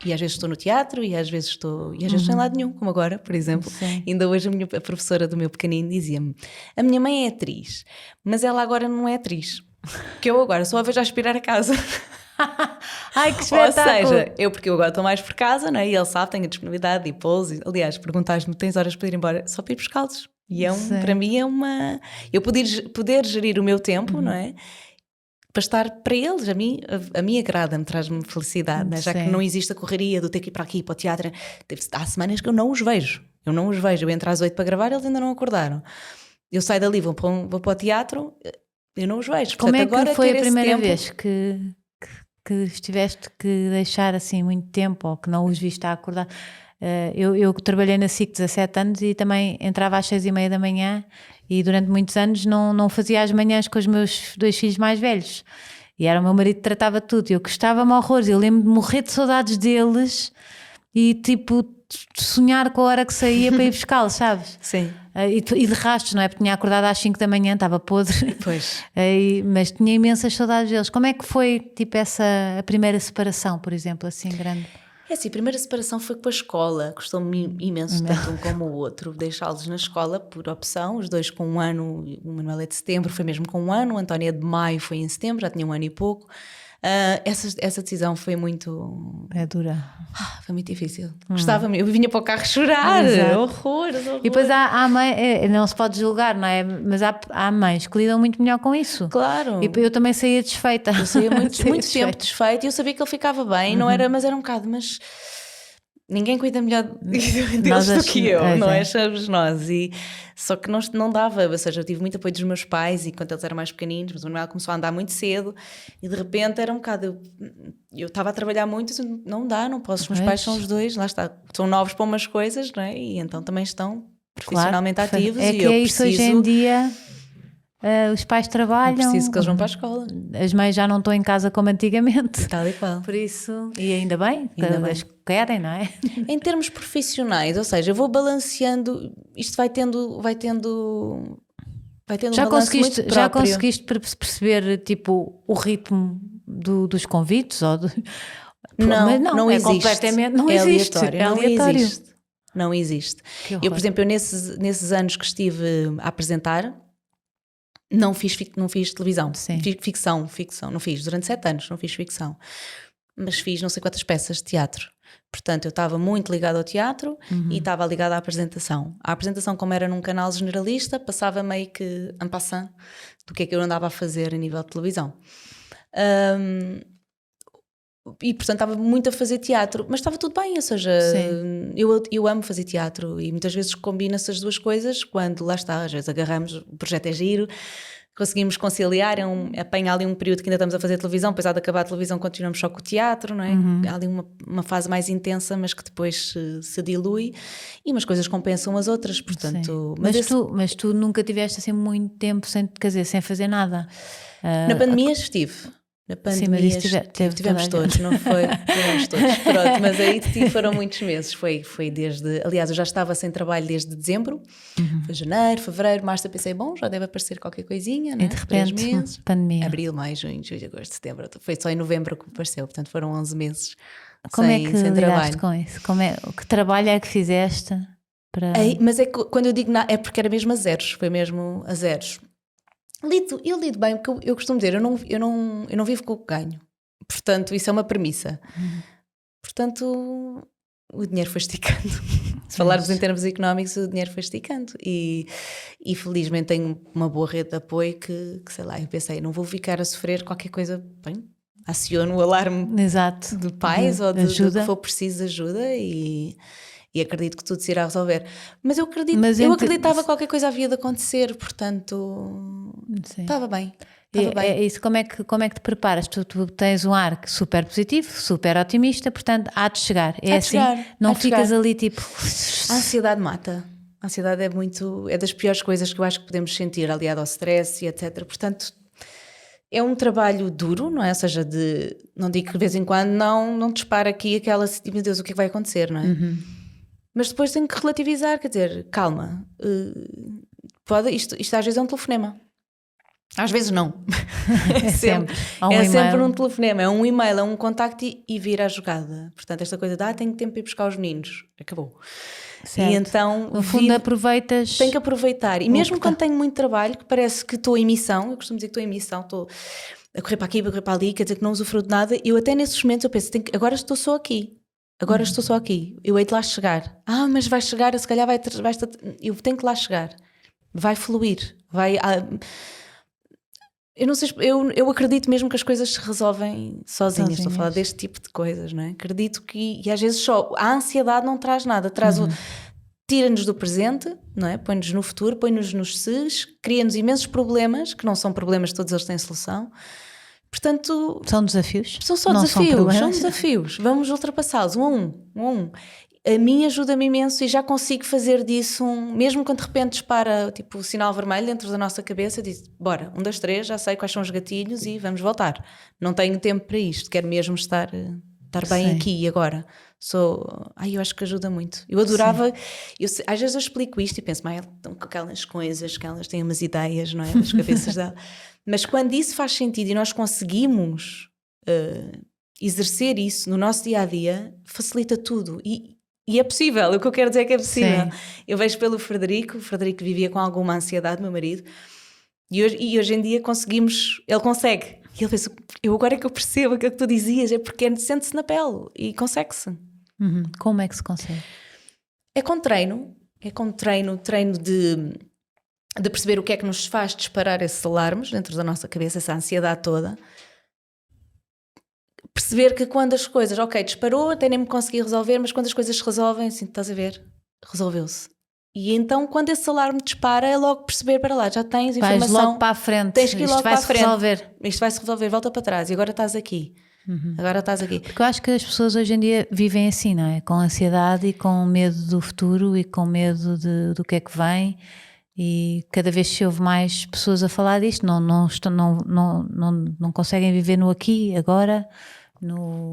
E às vezes estou no teatro e às vezes estou em lado nenhum, como agora, por exemplo. Sim. Ainda hoje a professora do meu pequenino dizia-me, a minha mãe é atriz, mas ela agora não é atriz, que eu agora só a vejo a aspirar a casa. Ai, que espetáculo! Ou seja, porque eu agora estou mais por casa, não é? E ele sabe, tenho a disponibilidade de pouso. Aliás, perguntaste-me, tens horas para ir embora? Só para ir buscá-los. E para mim é uma... Eu poder gerir o meu tempo, não é? Para estar para eles, a mim agrada-me, traz-me felicidade, né? Já que não existe a correria do ter que ir para aqui, para o teatro. Há semanas que eu não os vejo, eu entro às 8 para gravar, eles ainda não acordaram. Eu saio dali, vou para o teatro, eu não os vejo. Como Portanto, é que agora foi a primeira vez que estiveste que deixar assim muito tempo ou que não os viste a acordar? Eu trabalhei na SIC 17 anos e também entrava às 6:30 da manhã e durante muitos anos não fazia as manhãs com os meus 2 filhos mais velhos e era o meu marido que tratava tudo e eu gostava-me horrores, eu lembro de morrer de saudades deles e tipo sonhar com a hora que saía para ir buscá-los, sabes? Sim. E de rastos, não é? Porque tinha acordado às 5 da manhã, estava podre. Pois. Mas tinha imensas saudades deles. Como é que foi tipo a primeira separação, por exemplo, assim grande? É assim, a primeira separação foi com a escola, custou-me imenso, tanto um como o outro, deixá-los na escola por opção, os dois com 1 ano, o Manuel é de setembro, foi mesmo com 1 ano, o António é de maio, foi em setembro, já tinha 1 ano e pouco. Essa decisão foi muito... É dura. Foi muito difícil. Gostava-me, eu vinha para o carro chorar, horrores. E depois há mães, não se pode julgar, não é? Mas há mães que lidam muito melhor com isso. Claro. E eu também saía desfeita. Eu saía muito tempo desfeita e eu sabia que ele ficava bem, não era, mas era um bocado, mas ninguém cuida melhor deles do que eu, não é? Sabes nós. E, só que não dava, ou seja, eu tive muito apoio dos meus pais enquanto eles eram mais pequeninos, mas o Manuel começou a andar muito cedo e de repente era um bocado, eu estava a trabalhar muito, não dá, não posso, os meus pais são os dois, lá está, são novos para umas coisas, não é? E então também estão profissionalmente ativos é e que eu é isso preciso... hoje em dia. Os pais trabalham, eu preciso que eles vão para a escola, as mães já não estão em casa como antigamente e tal e qual. Por isso, e ainda bem, elas querem, não é? Em termos profissionais, ou seja, eu vou balanceando, isto vai tendo um balanço muito próprio. Já conseguiste perceber tipo o ritmo dos convites? Não é existe. Completamente não existe. Aleatório. Não existe. Eu, por exemplo, nesses anos que estive a apresentar, não fiz televisão, ficção, não fiz, durante 7 anos não fiz ficção, mas fiz não sei quantas peças de teatro, portanto eu estava muito ligada ao teatro e estava ligada à apresentação. A apresentação, como era num canal generalista, passava meio que en passant do que é que eu andava a fazer a nível de televisão. E portanto estava muito a fazer teatro, mas estava tudo bem, ou seja, eu amo fazer teatro e muitas vezes combina-se as duas coisas quando lá está, às vezes agarramos, o projeto é giro, conseguimos conciliar, apanha ali um período que ainda estamos a fazer televisão, depois há de acabar a televisão continuamos só com o teatro, não é? Há ali uma fase mais intensa, mas que depois se dilui e umas coisas compensam as outras, portanto... Mas tu nunca tiveste assim muito tempo sem fazer nada? Na pandemia estive. Na pandemia tivemos todos, não foi? Tivemos todos, pronto, mas aí foram muitos meses, foi desde, aliás eu já estava sem trabalho desde dezembro, foi janeiro, fevereiro, março, eu pensei, bom, já deve aparecer qualquer coisinha, né? E de repente, 3 meses, pandemia. Abril, maio, junho, julho, agosto, setembro, foi só em novembro que apareceu, portanto foram 11 meses Como sem, é que sem lidaste trabalho. Com isso? Que trabalho é que fizeste? Mas é que quando eu digo é porque era mesmo a zeros, foi mesmo a zeros. Eu lido bem, porque eu costumo dizer, eu não vivo com o que ganho. Portanto, isso é uma premissa. Portanto, o dinheiro foi esticando. Se falarmos em termos económicos, o dinheiro foi esticando. E felizmente tenho uma boa rede de apoio que sei lá, eu pensei, não vou ficar a sofrer qualquer coisa, bem, aciono o alarme de pais ou de que for preciso de ajuda e acredito que tudo se irá resolver. Mas eu acreditava que qualquer coisa havia de acontecer, portanto estava bem. É isso, como é que te preparas? Tu tens um ar super positivo, super otimista, portanto há de chegar. Não ficas ali tipo... A ansiedade mata. A ansiedade é das piores coisas que eu acho que podemos sentir, aliado ao stress e etc. Portanto, é um trabalho duro, não é? Ou seja, não digo que de vez em quando não dispara aqui aquela, meu Deus, o que é que vai acontecer, não é? Mas depois tenho que relativizar, quer dizer, calma, isto às vezes é um telefonema, às vezes não. É sempre um telefonema, é um e-mail, é um contacto e vira a jogada. Portanto, esta coisa de tenho tempo para ir buscar os meninos, acabou. Certo. E então, no fundo, aproveitas. Tenho que aproveitar. E mesmo quando tenho muito trabalho, que parece que estou em missão, eu costumo dizer que estou em missão, estou a correr para aqui, a correr para ali, quer dizer que não usufruo de nada, eu até nesses momentos eu penso, agora estou só aqui. Eu hei de lá chegar. Mas vai chegar, se calhar eu tenho que lá chegar. Vai fluir. Eu não sei, eu acredito mesmo que as coisas se resolvem sozinhas. Estou a falar deste tipo de coisas, não é? Acredito que, e às vezes só, a ansiedade não traz nada, tira-nos do presente, não é? Põe-nos no futuro, põe-nos nos ses, cria-nos imensos problemas, que não são problemas, todos eles têm solução. Portanto, são desafios? São só desafios, são desafios. Vamos ultrapassá-los, um a um. A mim ajuda-me imenso e já consigo fazer disso, mesmo quando de repente dispara tipo, o sinal vermelho dentro da nossa cabeça, diz, bora, 1, 2, 3, já sei quais são os gatilhos e vamos voltar. Não tenho tempo para isto, quero mesmo estar bem aqui e agora. Eu acho que ajuda muito. Eu adorava, às vezes eu explico isto e penso, estão com aquelas coisas que elas têm umas ideias, não é? Das cabeças dela. Mas quando isso faz sentido e nós conseguimos exercer isso no nosso dia-a-dia facilita tudo. E é possível, o que eu quero dizer é que é possível. Eu vejo pelo Frederico, o Frederico vivia com alguma ansiedade, meu marido, e hoje em dia ele consegue. E ele pensa, agora é que eu percebo aquilo que tu dizias, é porque sente-se na pele e consegue-se. Como é que se consegue? É com treino de perceber o que é que nos faz disparar esses alarmes dentro da nossa cabeça, essa ansiedade toda. Perceber que quando as coisas, disparou, até nem me consegui resolver, mas quando as coisas se resolvem, assim, estás a ver, resolveu-se. E então quando esse alarme dispara é logo perceber, para lá, já tens informação. Vais logo para a frente, tens que ir logo para a frente. Isto vai-se resolver, volta para trás e agora estás aqui. Agora estás aqui. Porque eu acho que as pessoas hoje em dia vivem assim, não é? Com ansiedade e com medo do futuro e com medo do que é que vem. E cada vez se ouve mais pessoas a falar disto, não conseguem viver no aqui, agora.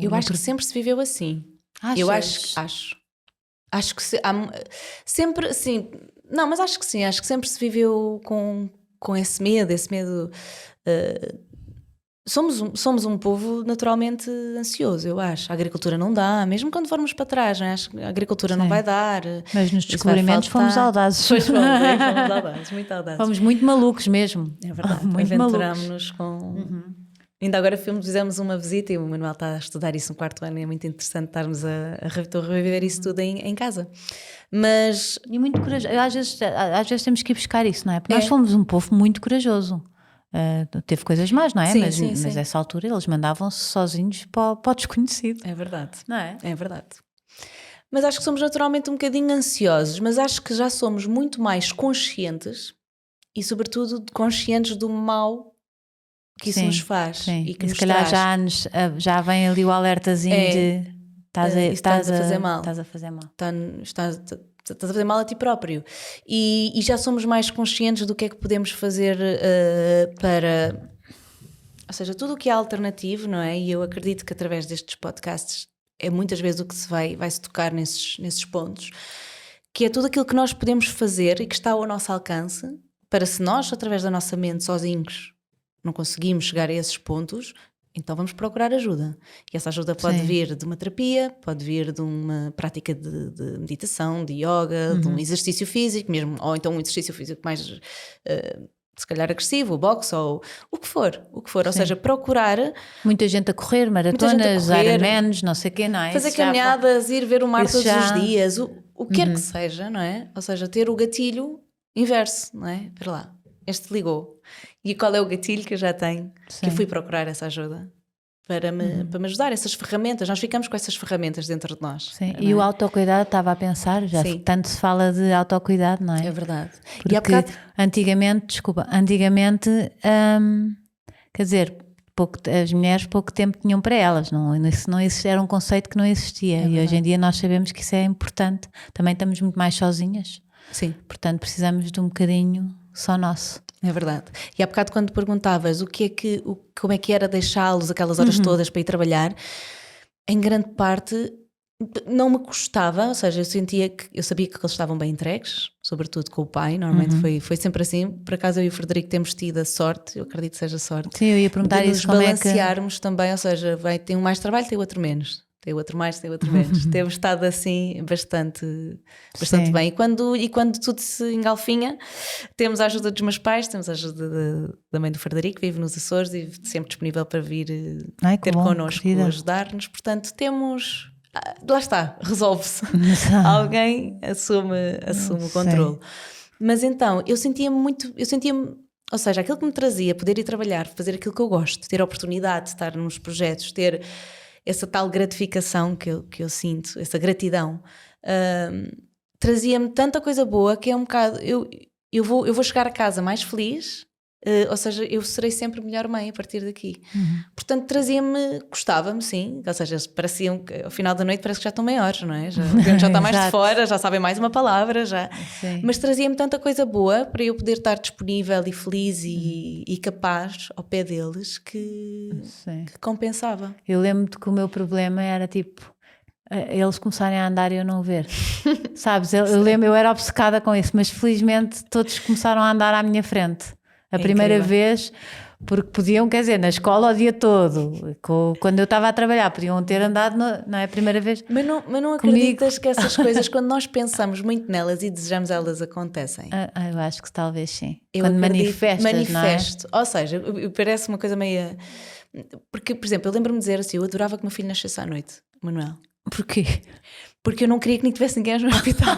Eu acho que sempre se viveu assim. Achas? Eu acho que sempre assim. Não, mas acho que sim, acho que sempre se viveu com esse medo. Somos um povo naturalmente ansioso, eu acho. A agricultura não dá, mesmo quando formos para trás, não é? Acho que a agricultura não vai dar. Mas nos descobrimentos fomos audazes. Pois fomos audazes, muito audazes. Fomos muito malucos mesmo. É verdade, aventurámos-nos com... Ainda agora fizemos uma visita e o Manuel está a estudar isso no 4º ano e é muito interessante estarmos a reviver isso tudo em casa. Mas... E muito corajoso. Às vezes temos que ir buscar isso, não é? Porque nós fomos um povo muito corajoso. Teve coisas más, não é? Mas nessa altura eles mandavam-se sozinhos para o desconhecido. É verdade. Não é? É verdade. Mas acho que somos naturalmente um bocadinho ansiosos, mas acho que já somos muito mais conscientes e sobretudo conscientes do mal que isso nos faz. E que se calhar já vem ali o alertazinho de estás a fazer mal. Estás a fazer mal. Estás a fazer mal a ti próprio. E já somos mais conscientes do que é que podemos fazer para... Ou seja, tudo o que é alternativo, não é? E eu acredito que através destes podcasts é muitas vezes o que vai-se tocar nesses pontos, que é tudo aquilo que nós podemos fazer e que está ao nosso alcance para, se nós, através da nossa mente, sozinhos, não conseguimos chegar a esses pontos, então vamos procurar ajuda. E essa ajuda pode vir de uma terapia, pode vir de uma prática de meditação, de yoga, de um exercício físico mesmo, ou então um exercício físico mais, se calhar agressivo, o boxe, ou o que for. Ou seja, procurar... Muita gente a correr, maratonas, Ironmans, não sei o quê, não é? Fazer caminhadas, ir ver o mar todos os dias, o que quer que seja, não é? Ou seja, ter o gatilho inverso, não é? Espera lá, este ligou. E qual é o gatilho que eu já tenho? Que eu fui procurar essa ajuda para me ajudar, essas ferramentas. Nós ficamos com essas ferramentas dentro de nós. Sim. E o autocuidado, estava a pensar, já tanto se fala de autocuidado, não é? É verdade. Porque antigamente, quer dizer, as mulheres pouco tempo tinham para elas, não existia, era um conceito que não existia. E hoje em dia nós sabemos que isso é importante. Também estamos muito mais sozinhas. Sim. Portanto, precisamos de um bocadinho só nosso. É verdade. E há bocado quando perguntavas como é que era deixá-los aquelas horas todas para ir trabalhar, em grande parte não me custava, ou seja, eu sabia que eles estavam bem entregues, sobretudo com o pai, normalmente foi sempre assim. Por acaso eu e o Frederico temos tido a sorte, eu acredito que seja sorte, sim, eu ia perguntar de isso, nos balancearmos também, ou seja, tem um mais trabalho, tem outro menos. Tem outro mais, tem outro menos. Temos estado assim bastante bem. E quando tudo se engalfinha, temos a ajuda dos meus pais, temos a ajuda da mãe do Frederico, que vive nos Açores e sempre disponível para vir ter connosco, ajudar-nos. Portanto, temos... lá está, resolve-se. Alguém assume o controle. Mas então, eu sentia-me, ou seja, aquilo que me trazia, poder ir trabalhar, fazer aquilo que eu gosto, ter a oportunidade de estar nos projetos, ter essa tal gratificação que eu sinto, essa gratidão, trazia-me tanta coisa boa que é um bocado, eu vou chegar a casa mais feliz, ou seja, eu serei sempre melhor mãe a partir daqui. Portanto, gostava-me, sim, ou seja, pareciam, ao final da noite parece que já estão maiores, não é? Já está mais de fora, já sabem mais uma palavra, mas trazia-me tanta coisa boa para eu poder estar disponível e feliz e capaz ao pé deles que compensava. Eu lembro-te que o meu problema era tipo... eles começarem a andar e eu não ver. Sabes, eu lembro, eu era obcecada com isso, mas felizmente todos começaram a andar à minha frente. A primeira vez Porque podiam, quer dizer, na escola o dia todo, quando eu estava a trabalhar, podiam ter andado, não é a primeira vez. Mas não acreditas que essas coisas, quando nós pensamos muito nelas e desejamos, elas acontecem? Eu acho que talvez sim. Eu quando manifesto, não é? Ou seja, parece uma coisa meio... Porque, por exemplo, eu lembro-me de dizer assim, eu adorava que o meu filho nascesse à noite, Manuel. Porquê? Porque eu não queria que nem tivesse ninguém no hospital.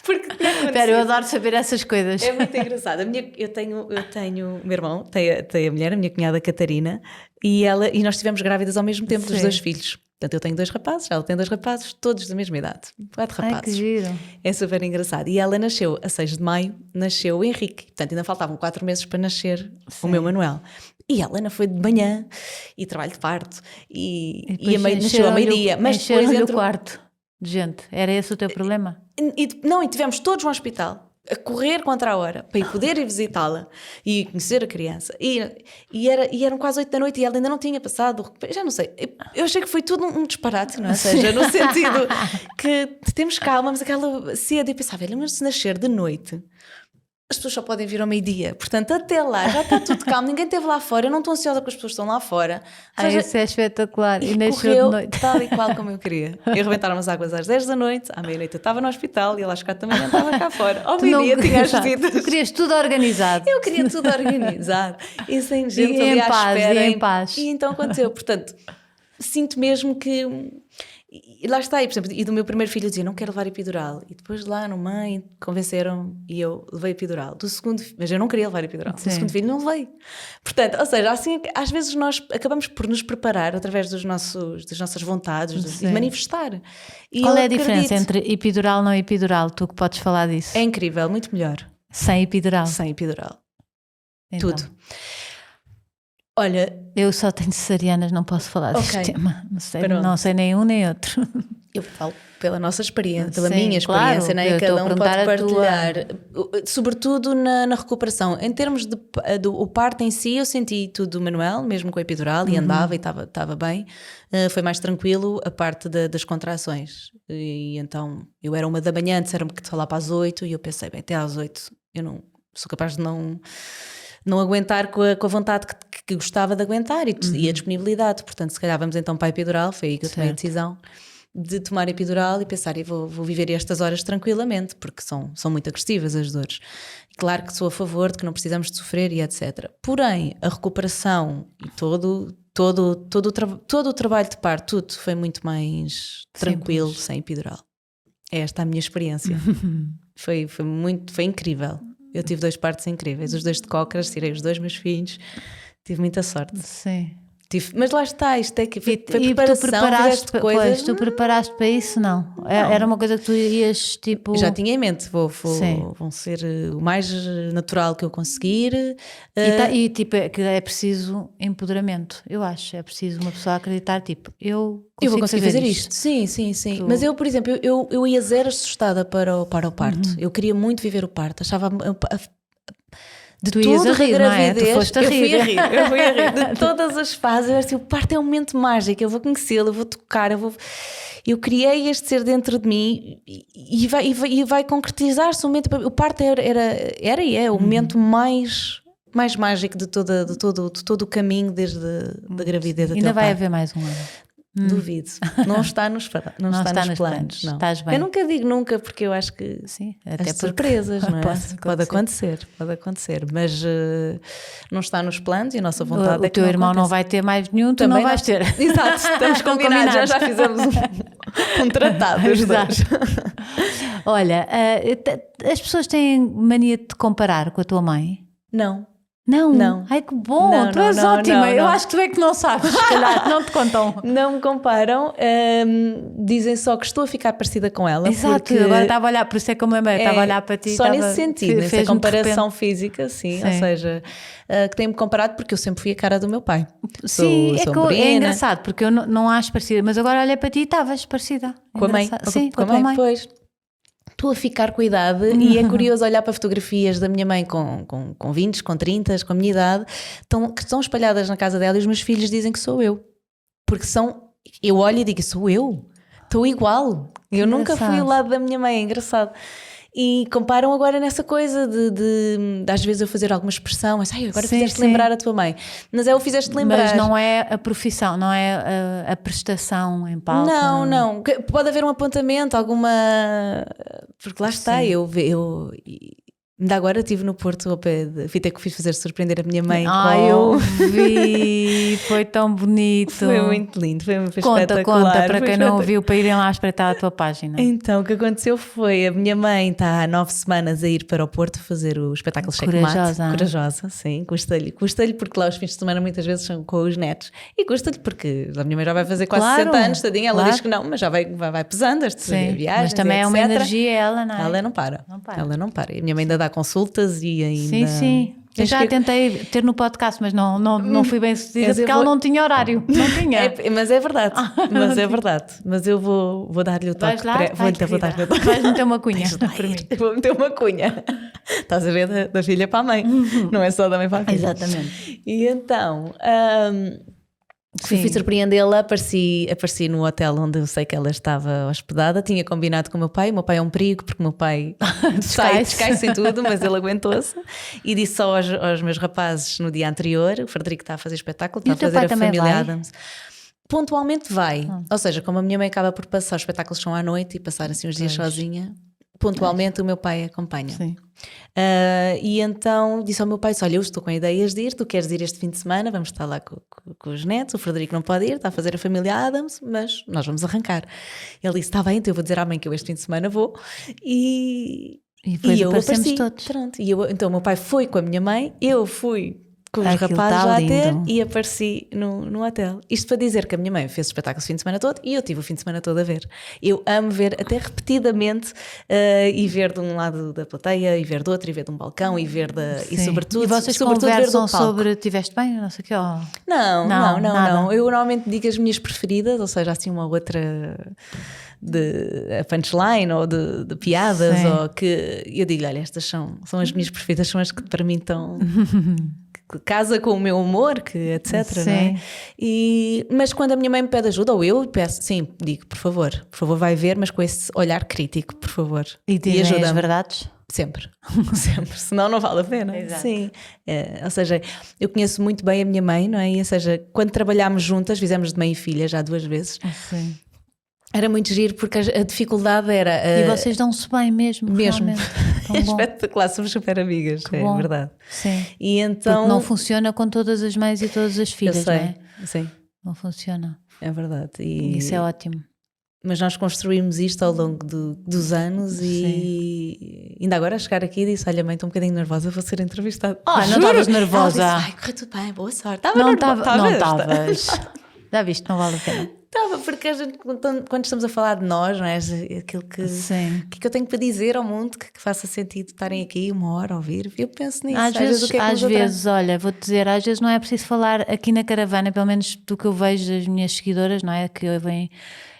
Porque Espera, eu adoro saber essas coisas. É muito engraçado. Eu tenho o meu irmão, tem a mulher, a minha cunhada Catarina, e nós estivemos grávidas ao mesmo tempo dos 2 filhos. Portanto, eu tenho 2 rapazes, ela tem 2 rapazes, todos da mesma idade. 4 rapazes. Ai, que giro. É super engraçado. E ela nasceu, a 6 de maio, nasceu o Henrique. Portanto, ainda faltavam 4 meses para nascer o meu Manuel. E a Helena foi de manhã, e trabalho de parto, e nasceu ao meio-dia. Mas depois o quarto de gente. Era esse o teu problema? E tivemos todos no hospital a correr contra a hora para poder ir visitá-la e conhecer a criança. E eram quase 8 da noite e ela ainda não tinha passado. Já não sei. Eu achei que foi tudo um disparate, não é? Ou seja, no sentido que temos calma, mas aquela cedo. E eu pensava, mas se nascer de noite, as pessoas só podem vir ao meio-dia. Portanto, até lá já está tudo calmo, ninguém esteve lá fora. Eu não estou ansiosa que as pessoas estão lá fora. Isso é espetacular. E correu de noite. tal e qual como eu queria. E arrebentaram as águas às 10 da noite, à meia-noite eu estava no hospital e às 4 da manhã estava cá fora. Ao meio-dia tinha as visitas. Tu querias tudo organizado. Eu queria tudo organizado. E sem gente ali à espera. Em paz. E então aconteceu. Portanto, sinto mesmo que... E lá está, e, por exemplo, e do meu primeiro filho eu dizia, não quero levar epidural. E depois lá no meio convenceram e eu levei epidural. Do segundo, mas eu não queria levar epidural. Do segundo filho não levei. Portanto, ou seja, assim, às vezes nós acabamos por nos preparar através das nossas vontades e manifestar. E qual é a diferença entre epidural e não epidural? Tu que podes falar disso. É incrível, muito melhor. Sem epidural? Sem epidural. Então. Tudo. Olha, eu só tenho cesarianas, não posso falar deste tema. Não sei nem um nem outro. Eu falo pela nossa experiência, pela minha experiência, claro, né? Cada um pode partilhar. Sobretudo na recuperação. Em termos do parto em si, eu senti tudo manual, mesmo com a epidural, e andava e estava bem. Foi mais tranquilo a parte das contrações. E então, eu era 1 da manhã, disseram-me que estou lá para as 8, e eu pensei, bem, até às 8 eu não sou capaz de não aguentar com a vontade que gostava de aguentar e a disponibilidade. Portanto, se calhar vamos então para a epidural. Foi aí que eu tomei a decisão de tomar a epidural e pensar, e vou viver estas horas tranquilamente, porque são muito agressivas as dores. Claro que sou a favor de que não precisamos de sofrer e etc. Porém, a recuperação e todo o trabalho de parto, tudo foi muito mais tranquilo sem epidural. Esta é a minha experiência. Foi incrível. Eu tive 2 partos incríveis, os 2 de cócoras, tirei os 2 meus filhos, tive muita sorte. Sim. Mas lá está, isto é que foi preparação, coisas. Tu preparaste para isso? Não. Era uma coisa que tu ias tipo... Já tinha em mente, vão ser o mais natural que eu conseguir. E tipo, que é preciso empoderamento, eu acho. É preciso uma pessoa acreditar, tipo, eu vou conseguir fazer isto. Sim. Mas eu, por exemplo, eu ia zero assustada para o parto. Eu queria muito viver o parto, achava... De tu ias a rir, gravidez, não é? Tu foste a rir. Eu fui a rir. De todas as fases, eu assim, o parto é um momento mágico, eu vou conhecê-lo, eu vou tocar, eu criei este ser dentro de mim e vai concretizar-se o momento. O parto era e é o momento mais mágico de todo o caminho desde a gravidez até o parto. Ainda vai haver mais um ano. Duvido. Não está nos planos. Não. Estás bem. Eu nunca digo nunca, porque eu acho que sim, até surpresas, não é? Pode acontecer. Mas não está nos planos e a nossa vontade é que o teu irmão não vai ter mais nenhum, tu também não vais ter. Exato, estamos combinados. Já fizemos um tratado. Exato. Olha, as pessoas têm mania de te comparar com a tua mãe? Não. Não. Ai, que bom, tu és ótima. Eu acho que tu é que não sabes, se calhar, não te contam. Não me comparam, dizem só que estou a ficar parecida com ela. Exato, agora estava a olhar, por isso é que eu me lembrei, estava a olhar para ti. Só nesse sentido, nessa comparação física, sim, ou seja, que tem-me comparado porque eu sempre fui a cara do meu pai. Sim, é engraçado, porque eu não acho parecida, mas agora olhei para ti e estavas parecida. Com a mãe? Sim, com a tua mãe. Pois. Estou a ficar com a idade e é curioso olhar para fotografias da minha mãe com 20, com 30, com a minha idade, que estão espalhadas na casa dela e os meus filhos dizem que sou eu. Porque eu olho e digo, sou eu? Estou igual. Eu nunca fui ao lado da minha mãe, é engraçado. E comparam agora nessa coisa de às vezes eu fazer alguma expressão, mas agora Sim, fizeste sim. lembrar a tua mãe. Mas é o fizeste lembrar. Mas não é a profissão, não é a prestação em palco. Não. Pode haver um apontamento, alguma. Porque lá está, Sim. ainda agora estive no Porto ao pé de. Fui ter que fiz fazer surpreender a minha mãe. Eu vi, foi tão bonito. Foi muito lindo, foi Conta espetacular. para quem não ouviu, para irem lá espreitar a tua página. Então, o que aconteceu foi, a minha mãe está há 9 semanas a ir para o Porto fazer o espetáculo Checkmate. Corajosa, sim, custa-lhe. Custa-lhe porque lá os fins de semana muitas vezes são com os netos. E custa-lhe porque a minha mãe já vai fazer quase 60 anos, tadinha. Ela diz que não, mas já vai pesando estas viagens, mas também é uma energia ela, não é? Ela não para. Ela não para. E a minha mãe ainda dá consultas e ainda... Sim. Eu já tentei ter no podcast, mas não fui bem sucedida porque ela não tinha horário. Não tinha. Mas é verdade. Mas é verdade. Mas eu vou dar-lhe o toque. Vou dar-lhe o toque. Vais meter uma cunha para mim. Vou meter uma cunha. Estás a ver da filha para a mãe. Não é só da mãe para a filha. Exatamente. E então... fui surpreendê-la, apareci no hotel onde eu sei que ela estava hospedada, tinha combinado com o meu pai é um perigo porque o meu pai descai-se em tudo, mas ele aguentou-se e disse só aos meus rapazes no dia anterior, o Frederico está a fazer espetáculo, está a fazer a família Adams. Pontualmente vai, ou seja, como a minha mãe acaba por passar, os espetáculos são à noite e passar assim uns dias sozinha, pontualmente o meu pai acompanha. Sim. E então disse ao meu pai, olha, eu estou com ideias de ir, tu queres ir este fim de semana, vamos estar lá com os netos, o Frederico não pode ir, está a fazer a família Adams, mas nós vamos arrancar. Ele disse, está bem, então eu vou dizer à mãe que eu este fim de semana vou e eu apareci todos. Pronto. Então o meu pai foi com a minha mãe, eu fui com os rapazes lá a ter e apareci no hotel. Isto para dizer que a minha mãe fez o espetáculo o fim de semana todo e eu tive o fim de semana todo a ver. Eu amo ver até repetidamente e ver de um lado da plateia e ver do outro e ver de um balcão e ver e sobretudo... E vocês sobretudo conversam ver do palco. sobre tiveste bem, não sei o quê? Não. Eu normalmente digo as minhas preferidas, ou seja, assim uma outra... de punchline ou de piadas ou que eu digo, olha, estas são as minhas preferidas, são as que para mim estão que casa com o meu humor, que etc, não é? Mas quando a minha mãe me pede ajuda ou eu peço, sim, digo, por favor vai ver, mas com esse olhar crítico, por favor, e dizem as verdades? Sempre, senão não vale a pena. Exato. Sim, ou seja, eu conheço muito bem a minha mãe, não é? E, ou seja, quando trabalhámos juntas, fizemos de mãe e filha já 2 vezes. Sim. Era muito giro porque a dificuldade era... E vocês dão-se bem mesmo. É espetacular, somos super amigas, é verdade. Sim. E então... Porque não funciona com todas as mães e todas as filhas, não é? Sim. Não funciona. É verdade. Isso é ótimo. Mas nós construímos isto ao longo dos anos e ainda agora a chegar aqui disse, olha mãe, estou um bocadinho nervosa, vou ser entrevistada. Não estavas nervosa? Ela disse, correu tudo bem, boa sorte. Não estavas. Já viste, não vale a pena. Estava, porque a gente, quando estamos a falar de nós, não é? Aquilo que eu tenho para dizer ao mundo que faça sentido estarem aqui 1 hora a ouvir. Eu penso nisso. Às vezes, olha, vou-te dizer, às vezes não é preciso falar aqui na caravana, pelo menos do que eu vejo das minhas seguidoras, não é? Que eu venho.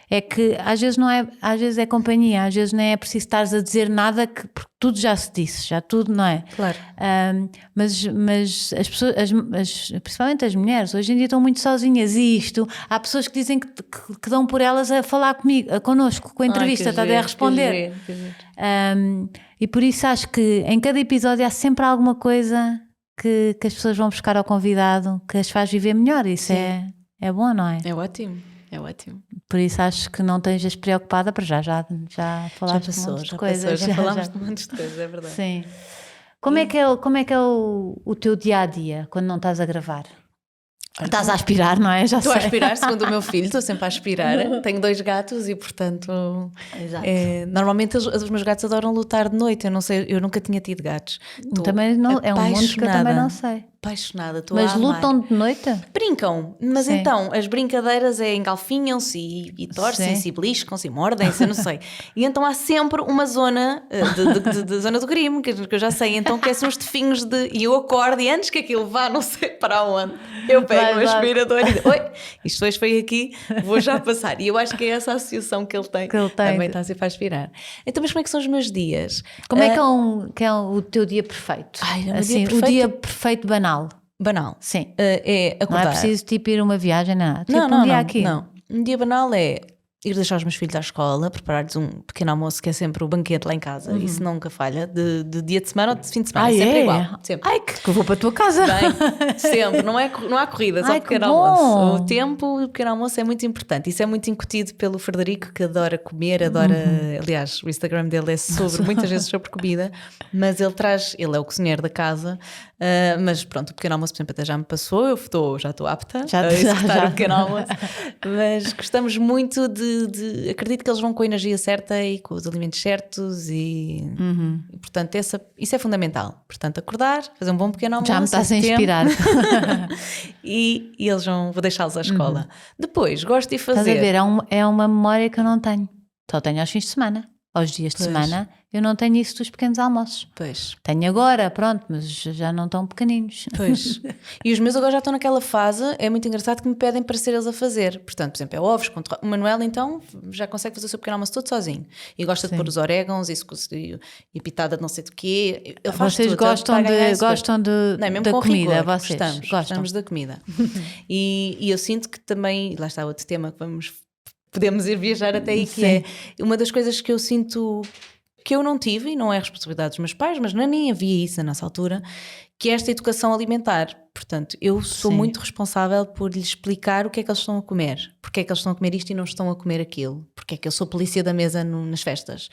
É que às vezes é companhia, às vezes não é preciso estares a dizer nada porque tudo já se disse, já tudo, não é? Claro. Mas as pessoas, principalmente as mulheres, hoje em dia estão muito sozinhas e há pessoas que dizem que dão por elas a falar comigo, connosco, com a entrevista, está a responder. E por isso acho que em cada episódio há sempre alguma coisa que as pessoas vão buscar ao convidado que as faz viver melhor, isso é bom, não é? É ótimo. É ótimo. Por isso acho que não estejas preocupada, para já falaste de muitas coisas. Já falámos de muitas coisas, é verdade. Sim. Como é que é o teu dia-a-dia quando não estás a gravar? Estás a aspirar, não é? Estou a aspirar, segundo o meu filho, estou sempre a aspirar. Tenho 2 gatos e, portanto, normalmente os meus gatos adoram lutar de noite. Eu não sei, eu nunca tinha tido gatos. Também não, é um mundo que eu também não sei. Apaixonada, estou Mas a amar. lutam de noite? Brincam, mas então as brincadeiras engalfinham-se e torcem-se e beliscam-se e mordem-se, eu não sei. E então há sempre uma zona de zona do crime, que eu já sei, então que são uns tefinhos e eu acordo e antes que aquilo vá, não sei para onde, eu pego o aspirador e digo, oi, isto hoje foi aqui, vou já passar. E eu acho que é essa associação que ele tem. Também está sempre a aspirar. Então, mas como é que são os meus dias? Como é que é o teu dia perfeito? O dia perfeito banal. Banal. Sim. É acordar. Não é preciso tipo ir a uma viagem, nada. Tipo um dia aqui. Não. Um dia banal é ir deixar os meus filhos à escola, preparar-lhes um pequeno almoço, que é sempre o banquete lá em casa, isso nunca falha, de dia de semana ou de fim de semana, sempre igual. Sempre. Ai, que vou para a tua casa. Bem, sempre, não há corrida, só pequeno almoço. O tempo, o pequeno almoço é muito importante. Isso é muito incutido pelo Frederico, que adora comer, aliás, o Instagram dele é muitas vezes sobre comida, mas ele é o cozinheiro da casa, mas pronto, o pequeno almoço, por exemplo, até já me passou, já estou apta a executar o pequeno almoço, mas gostamos muito acredito que eles vão com a energia certa e com os alimentos certos e portanto isso é fundamental. Portanto, acordar, fazer um bom pequeno almoço. Já me estás a inspirar. e vou deixá-los à escola. Depois, gosto de fazer... Estás a ver, é uma memória que eu não tenho. Só tenho aos fins de semana. Aos dias de semana eu não tenho isso dos pequenos almoços. Pois. Tenho agora, pronto, mas já não estão pequeninos. Pois. E os meus agora já estão naquela fase, é muito engraçado que me pedem para ser eles a fazer. Portanto, por exemplo, é ovos. O Manuel então já consegue fazer o seu pequeno almoço todo sozinho. E gosta de pôr os orégãos e pitada de não sei do quê. Ele faz vocês tudo, gostam não, mesmo da com comida, rigor, vocês gostamos da comida. E eu sinto que também, lá está outro tema que podemos ir viajar até aí, que é uma das coisas que eu sinto que eu não tive, e não é responsabilidade dos meus pais, mas nem havia isso na nossa altura, que é esta educação alimentar. Portanto, eu sou muito responsável por lhes explicar o que é que eles estão a comer, porque é que eles estão a comer isto e não estão a comer aquilo, porque é que eu sou polícia da mesa nas festas.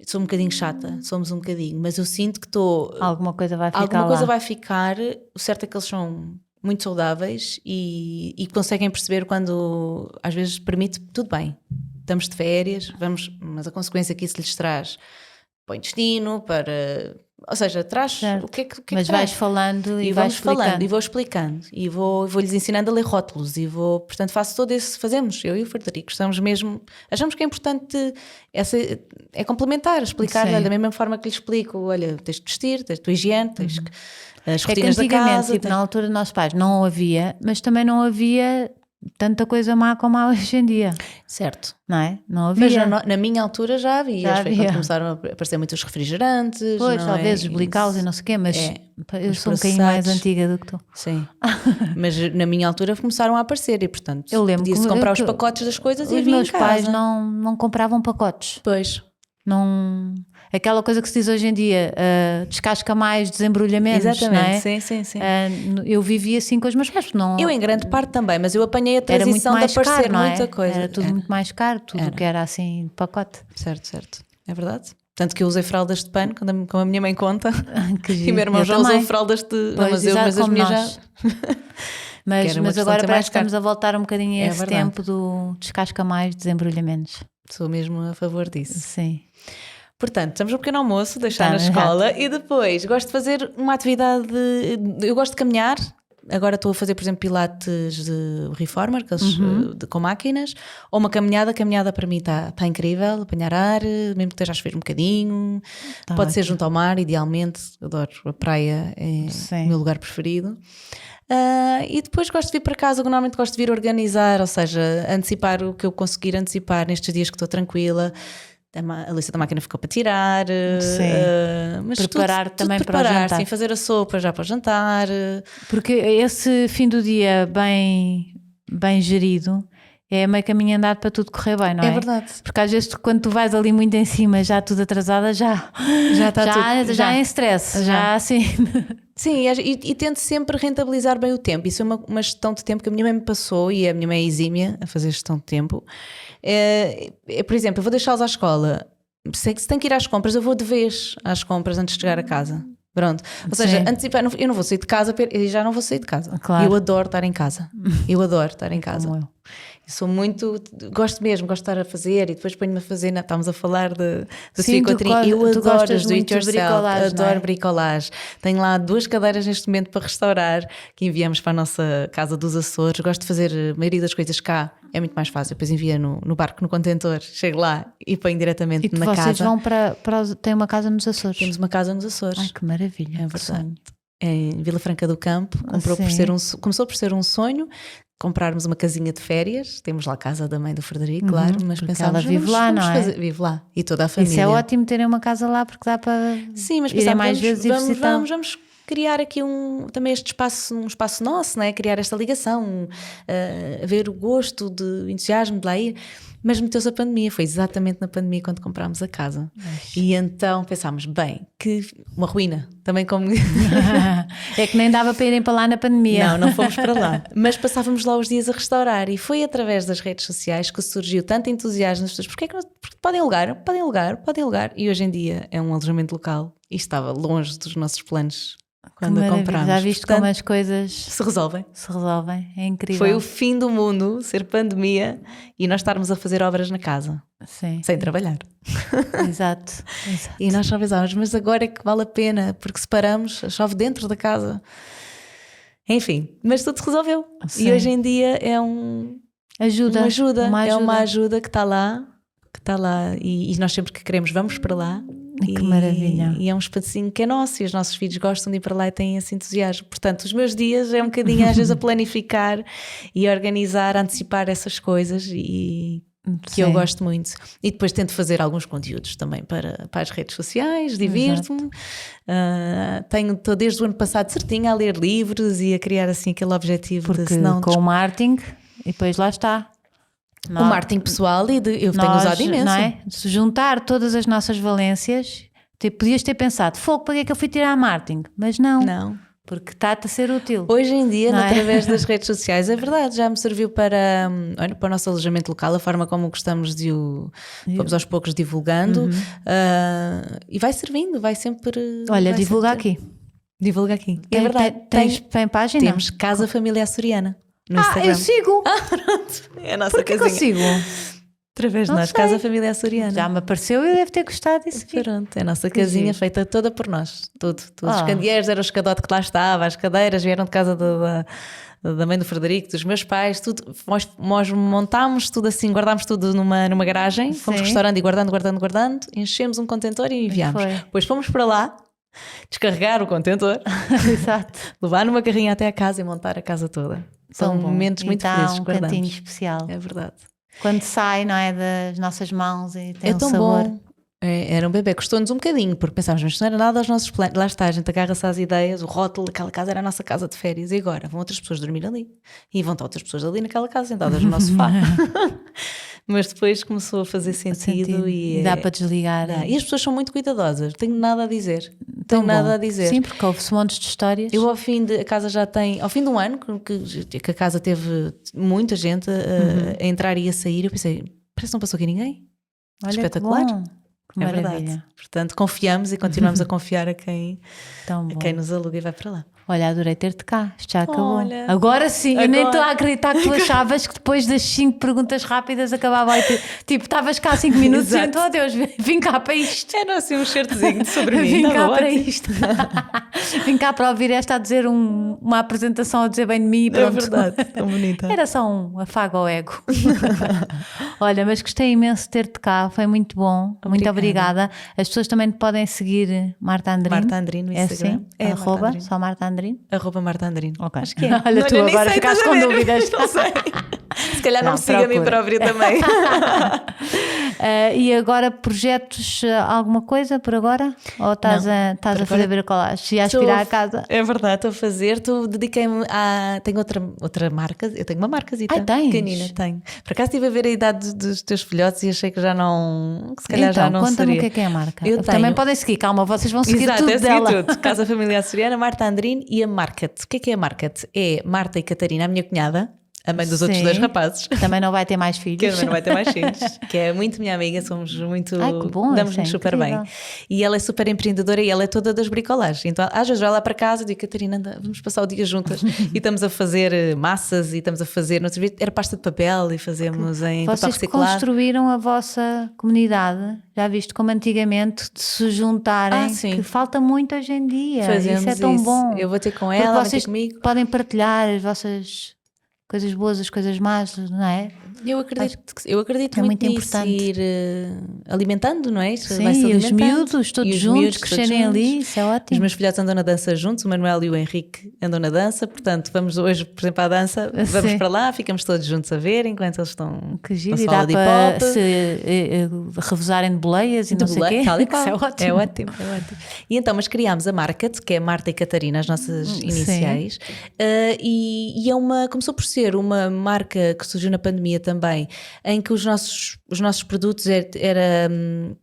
Sou um bocadinho chata, somos um bocadinho, mas eu sinto que alguma coisa vai ficar alguma lá. coisa vai ficar. O certo é que eles são muito saudáveis e conseguem perceber quando às vezes permite, tudo bem, estamos de férias, mas a consequência que isso lhes traz para o intestino, ou seja, traz o que é que mas traz. vais falando e vais explicando. Falando, e vou explicando e vou-lhes ensinando a ler rótulos portanto faço todo esse, fazemos, eu e o Frederico, achamos que é importante é complementar, explicar da mesma forma que lhe explico, olha, tens de vestir, tens de tua higiene, tens que as rotinas da casa. Tipo, na altura dos nossos pais não havia, mas também não havia tanta coisa má como há hoje em dia. Certo. Não é? Não havia. Mas na minha altura já havia. Quando começaram a aparecer muitos refrigerantes. Pois, talvez blicaus e não sei o quê, mas eu sou um bocadinho mais antiga do que tu. Sim. Mas na minha altura começaram a aparecer e, portanto, eu lembro podia-se comprar os pacotes das coisas e os havia meus em casa. pais não compravam pacotes. Pois. Não... Aquela coisa que se diz hoje em dia, descasca mais, desembrulha menos. Exatamente, não é? sim. Eu vivi assim com os meus pais. Não... Eu em grande parte também, mas eu apanhei a transição de aparecer muita coisa. Era tudo muito mais caro, tudo que era assim de pacote. Certo, é verdade. Tanto que eu usei fraldas de pano, como a minha mãe conta. E o meu irmão já usou fraldas de... Pois, mas as minhas já... mas agora parece que estamos a voltar um bocadinho a esse tempo do descasca mais, desembrulha menos. Sou mesmo a favor disso. Sim. Portanto, estamos no pequeno almoço, deixar na escola e depois gosto de fazer uma atividade, eu gosto de caminhar, agora estou a fazer, por exemplo, pilates de reformer, com máquinas, ou uma caminhada, a caminhada para mim está incrível, apanhar ar, mesmo que esteja a chover um bocadinho, pode ser junto ao mar, idealmente, adoro a praia, é o meu lugar preferido. E depois gosto de vir para casa, normalmente gosto de vir organizar, ou seja, antecipar o que eu conseguir antecipar nestes dias que estou tranquila. A lista da máquina ficou para tirar, mas preparar tudo também para o jantar. Sim, fazer a sopa já para o jantar. Porque esse fim do dia bem gerido é meio caminho andado para tudo correr bem, não é? É verdade. Porque às vezes quando tu vais ali muito em cima, já tudo atrasada, já está tudo, já em stress, já assim. Sim, e tento sempre rentabilizar bem o tempo. Isso é uma gestão de tempo que a minha mãe me passou e a minha mãe é exímia a fazer gestão de tempo. Por exemplo, eu vou deixá-los à escola. Se tem que ir às compras, eu vou de vez às compras antes de chegar a casa. Pronto. Ou seja, antecipar, eu não vou sair de casa, eu já não vou sair de casa. Claro. Eu adoro estar em casa. Como eu. Sou muito, gosto de estar a fazer e depois ponho-me a fazer, estamos a falar do Sim, psicoterapia. Eu adoro as do it yourself, adoro é? bricolagem. Tenho lá 2 cadeiras neste momento para restaurar que enviamos para a nossa casa dos Açores. Gosto de fazer a maioria das coisas cá, é muito mais fácil. Depois envia no barco, no contentor, chego lá e ponho diretamente na casa. E vocês vão têm uma casa nos Açores? Temos uma casa nos Açores. Ai, que maravilha. É verdade. Em Vila Franca do Campo. Começou por ser um sonho. Comprarmos uma casinha de férias, temos lá a casa da mãe do Frederico, claro, mas pensámos, ela vive lá, não é? Vive lá, e toda a família. Isso é ótimo terem uma casa lá, porque dá para Sim, mas irem mais vezes e visitar. Vamos criar aqui também este espaço, um espaço nosso, né? Criar esta ligação, ver o gosto, de entusiasmo de lá ir. Mas meteu-se a pandemia, foi exatamente na pandemia quando comprámos a casa. E então pensámos, bem, que uma ruína, também como... É que nem dava para irem para lá na pandemia. Não fomos para lá. Mas passávamos lá os dias a restaurar e foi através das redes sociais que surgiu tanto entusiasmo das pessoas. Porque podem alugar. E hoje em dia é um alojamento local e estava longe dos nossos planos quando a comprámos. Já viste como as coisas se resolvem. É incrível. Foi o fim do mundo ser pandemia e nós estarmos a fazer obras na casa. Sim. Sem trabalhar. Exato. E nós só pensávamos, mas agora é que vale a pena, porque se paramos, chove dentro da casa. Enfim, mas tudo se resolveu. Sim. E hoje em dia é uma ajuda. É uma ajuda que está lá. E nós sempre que queremos vamos para lá. Que maravilha. E é um espacinho que é nosso e os nossos filhos gostam de ir para lá e têm esse entusiasmo. Portanto, os meus dias é um bocadinho às vezes a planificar e a organizar, a antecipar essas coisas e que eu gosto muito. E depois tento fazer alguns conteúdos também para as redes sociais, divirto-me. Estou desde o ano passado certinha a ler livros e a criar assim aquele objetivo. Porque com o marketing e depois lá está. O marketing pessoal eu tenho usado imenso. Não é? Se juntar todas as nossas valências, podias ter pensado, para que é que eu fui tirar marketing? Mas não. Porque está-te a ser útil. Hoje em dia, através das redes sociais, é verdade, já me serviu para o nosso alojamento local, a forma como gostamos de vamos aos poucos divulgando, e vai servindo, vai sempre... Olha, divulga aqui. Divulga aqui. É verdade. Tens página? Temos Casa Família Açoriana. No Instagram. Eu sigo. Pronto. É a nossa Porquê casinha. Que eu sigo? Através de nós, Casa Família Açoriana. Já me apareceu e eu devo ter gostado disso aqui. Pronto, é a nossa casinha feita toda por nós. Todos os candeeiros, era o escadote que lá estava, as cadeiras vieram de casa da mãe do Frederico, dos meus pais, tudo. Nós montámos tudo assim, guardámos tudo numa garagem, fomos restaurando e guardando, enchemos um contentor e enviámos. Depois fomos para lá, descarregar o contentor, exato, levar numa carrinha até a casa e montar a casa toda. São momentos muito felizes. Um cantinho especial. É verdade. Quando sai, não é, das nossas mãos e tem tão sabor. Bom. Era um bebê, custou-nos um bocadinho, porque pensávamos, mas não era nada aos nossos planos. Lá está, a gente agarra-se às ideias, o rótulo daquela casa era a nossa casa de férias, e agora vão outras pessoas dormir ali, e vão estar outras pessoas ali naquela casa, sentadas no nosso sofá. Mas depois começou a fazer sentido. E dá para desligar. E as pessoas são muito cuidadosas, tenho nada a dizer. Nada a dizer. Sim, porque houve-se montes de histórias. Eu a casa já tem, ao fim de um ano que a casa teve muita gente a entrar e a sair, eu pensei, parece que não passou aqui ninguém. Olha, espetacular. Que maravilha. Verdade. Portanto, confiamos e continuamos a confiar a quem nos aluga e vai para lá. Olha, adorei ter-te cá, isto já acabou. Agora sim, eu nem estou a acreditar que tu achavas que depois das 5 perguntas rápidas acabava aí. Tipo, estavas cá 5 minutos e então, adeus, vim cá para isto. Era assim um certozinho sobre mim. Vim cá para isto. Vim cá para ouvir esta a dizer uma apresentação a dizer bem de mim e pronto. É verdade, tão bonita. Era só um afago ao ego. Olha, mas gostei imenso de ter-te cá, foi muito bom. Obrigada. Muito obrigada. As pessoas também te podem seguir Marta Andrino. Marta Andrino no Instagram. É assim? @ só Marta Andrino. Marta Andrino. Okay. Acho que é. Olha, tu agora ficaste com dúvidas. Não sei. Se calhar não me siga a mim própria também. E agora projetos, alguma coisa por agora? Ou estás a fazer bricolagem e a aspirar a casa? É verdade, estou a fazer. Dediquei-me a... Tenho outra marca. Eu tenho uma marcazita pequenina. Tenho. Por acaso estive a ver a idade dos teus filhotes e achei que já não... Que se calhar já não conta-me seria. O que é a marca. Também podem seguir, calma, vocês vão seguir tudo dela. Tudo. Casa Família Açoriana, Marta Andrino e a Market. O que é a Market? É Marta e Catarina, a minha cunhada, a mãe dos outros 2 rapazes. Também não vai ter mais filhos. Que também não vai ter mais filhos. Que é muito minha amiga, somos muito... damos-nos super bem. E ela é super empreendedora e ela é toda das bricolagens. Então às vezes vai lá para casa e digo, Catarina, vamos passar o dia juntas. E estamos a fazer massas e estamos a fazer... Era pasta de papel e fazemos em papel reciclado. Vocês construíram a vossa comunidade, já viste como antigamente, de se juntarem, que falta muito hoje em dia. Fazemos isso é tão bom. Eu vou ter com ela, vai ter comigo. Podem partilhar as vossas... coisas boas, as coisas más, não é? Eu acredito é muito nisso, importante. ir alimentando, não é? Sim, e os miúdos todos juntos, crescerem ali, isso é ótimo. Os meus filhotes andam na dança juntos, o Manuel e o Henrique andam na dança, portanto vamos hoje, por exemplo, à dança, vamos para lá, ficamos todos juntos a ver enquanto eles estão que giro, na e escola dá de para hip-hop. se revezarem de boleias e não sei o quê. Tal e qual. Isso É ótimo. E então, mas criámos a Market, que é Marta e Catarina, as nossas iniciais, e é começou por ser uma marca que surgiu na pandemia também, em que os nossos produtos era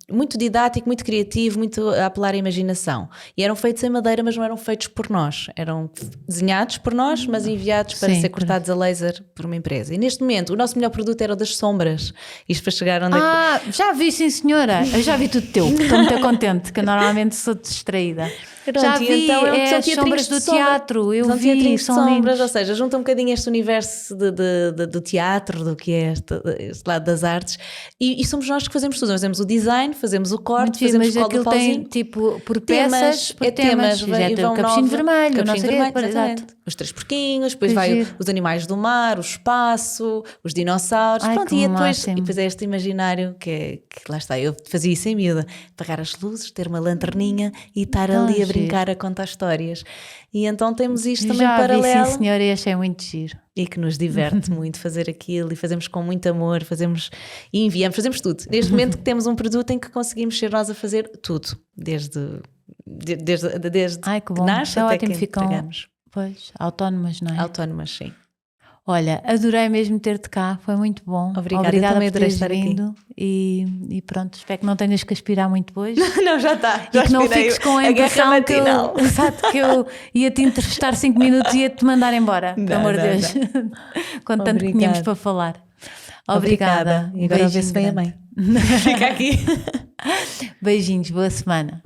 muito didático, muito criativo, muito a apelar à imaginação. E eram feitos em madeira, mas não eram feitos por nós. Eram desenhados por nós, mas enviados para ser cortados a laser por uma empresa. E neste momento, o nosso melhor produto era o das sombras. Isto para chegar onde já vi, sim senhora. Eu já vi tudo teu. Estou muito contente, que eu normalmente sou distraída. Já vi, então, as sombras do teatro, eu vi, são sombras, ou seja, junta um bocadinho este universo do teatro, do que é este lado das artes, e somos nós que fazemos tudo. Nós fazemos o design, fazemos o corte, fazemos o aquilo tem tipo por peças, por temas, o capuchinho vermelho, não sei o quê, os 3 porquinhos, depois vai os animais do mar, o espaço, os dinossauros, pronto, e depois é este imaginário que lá está, eu fazia isso em miúda, apagar as luzes, ter uma lanterninha e estar ali a brincar, a contar histórias. E então temos isto também paralelo. Já vi, sim senhora, e achei muito giro. E que nos diverte muito fazer aquilo, e fazemos com muito amor, fazemos e enviamos, fazemos tudo. Neste momento que temos um produto em que conseguimos ser nós a fazer tudo, desde que nasce até ótimo, que ficam, entregamos. Pois, autónomas, não é? Autónomas, sim. Olha, adorei mesmo ter-te cá, foi muito bom. Obrigada, eu também adorei estar vindo aqui. E pronto, espero que não tenhas que aspirar muito hoje. Não, já está. E que não fiques com a impressão que eu ia-te entrevistar 5 minutos e ia-te mandar embora, pelo amor de Deus. Com tanto que tínhamos para falar. Obrigada. E agora vê se vem a mãe. Fica aqui. Beijinhos, boa semana.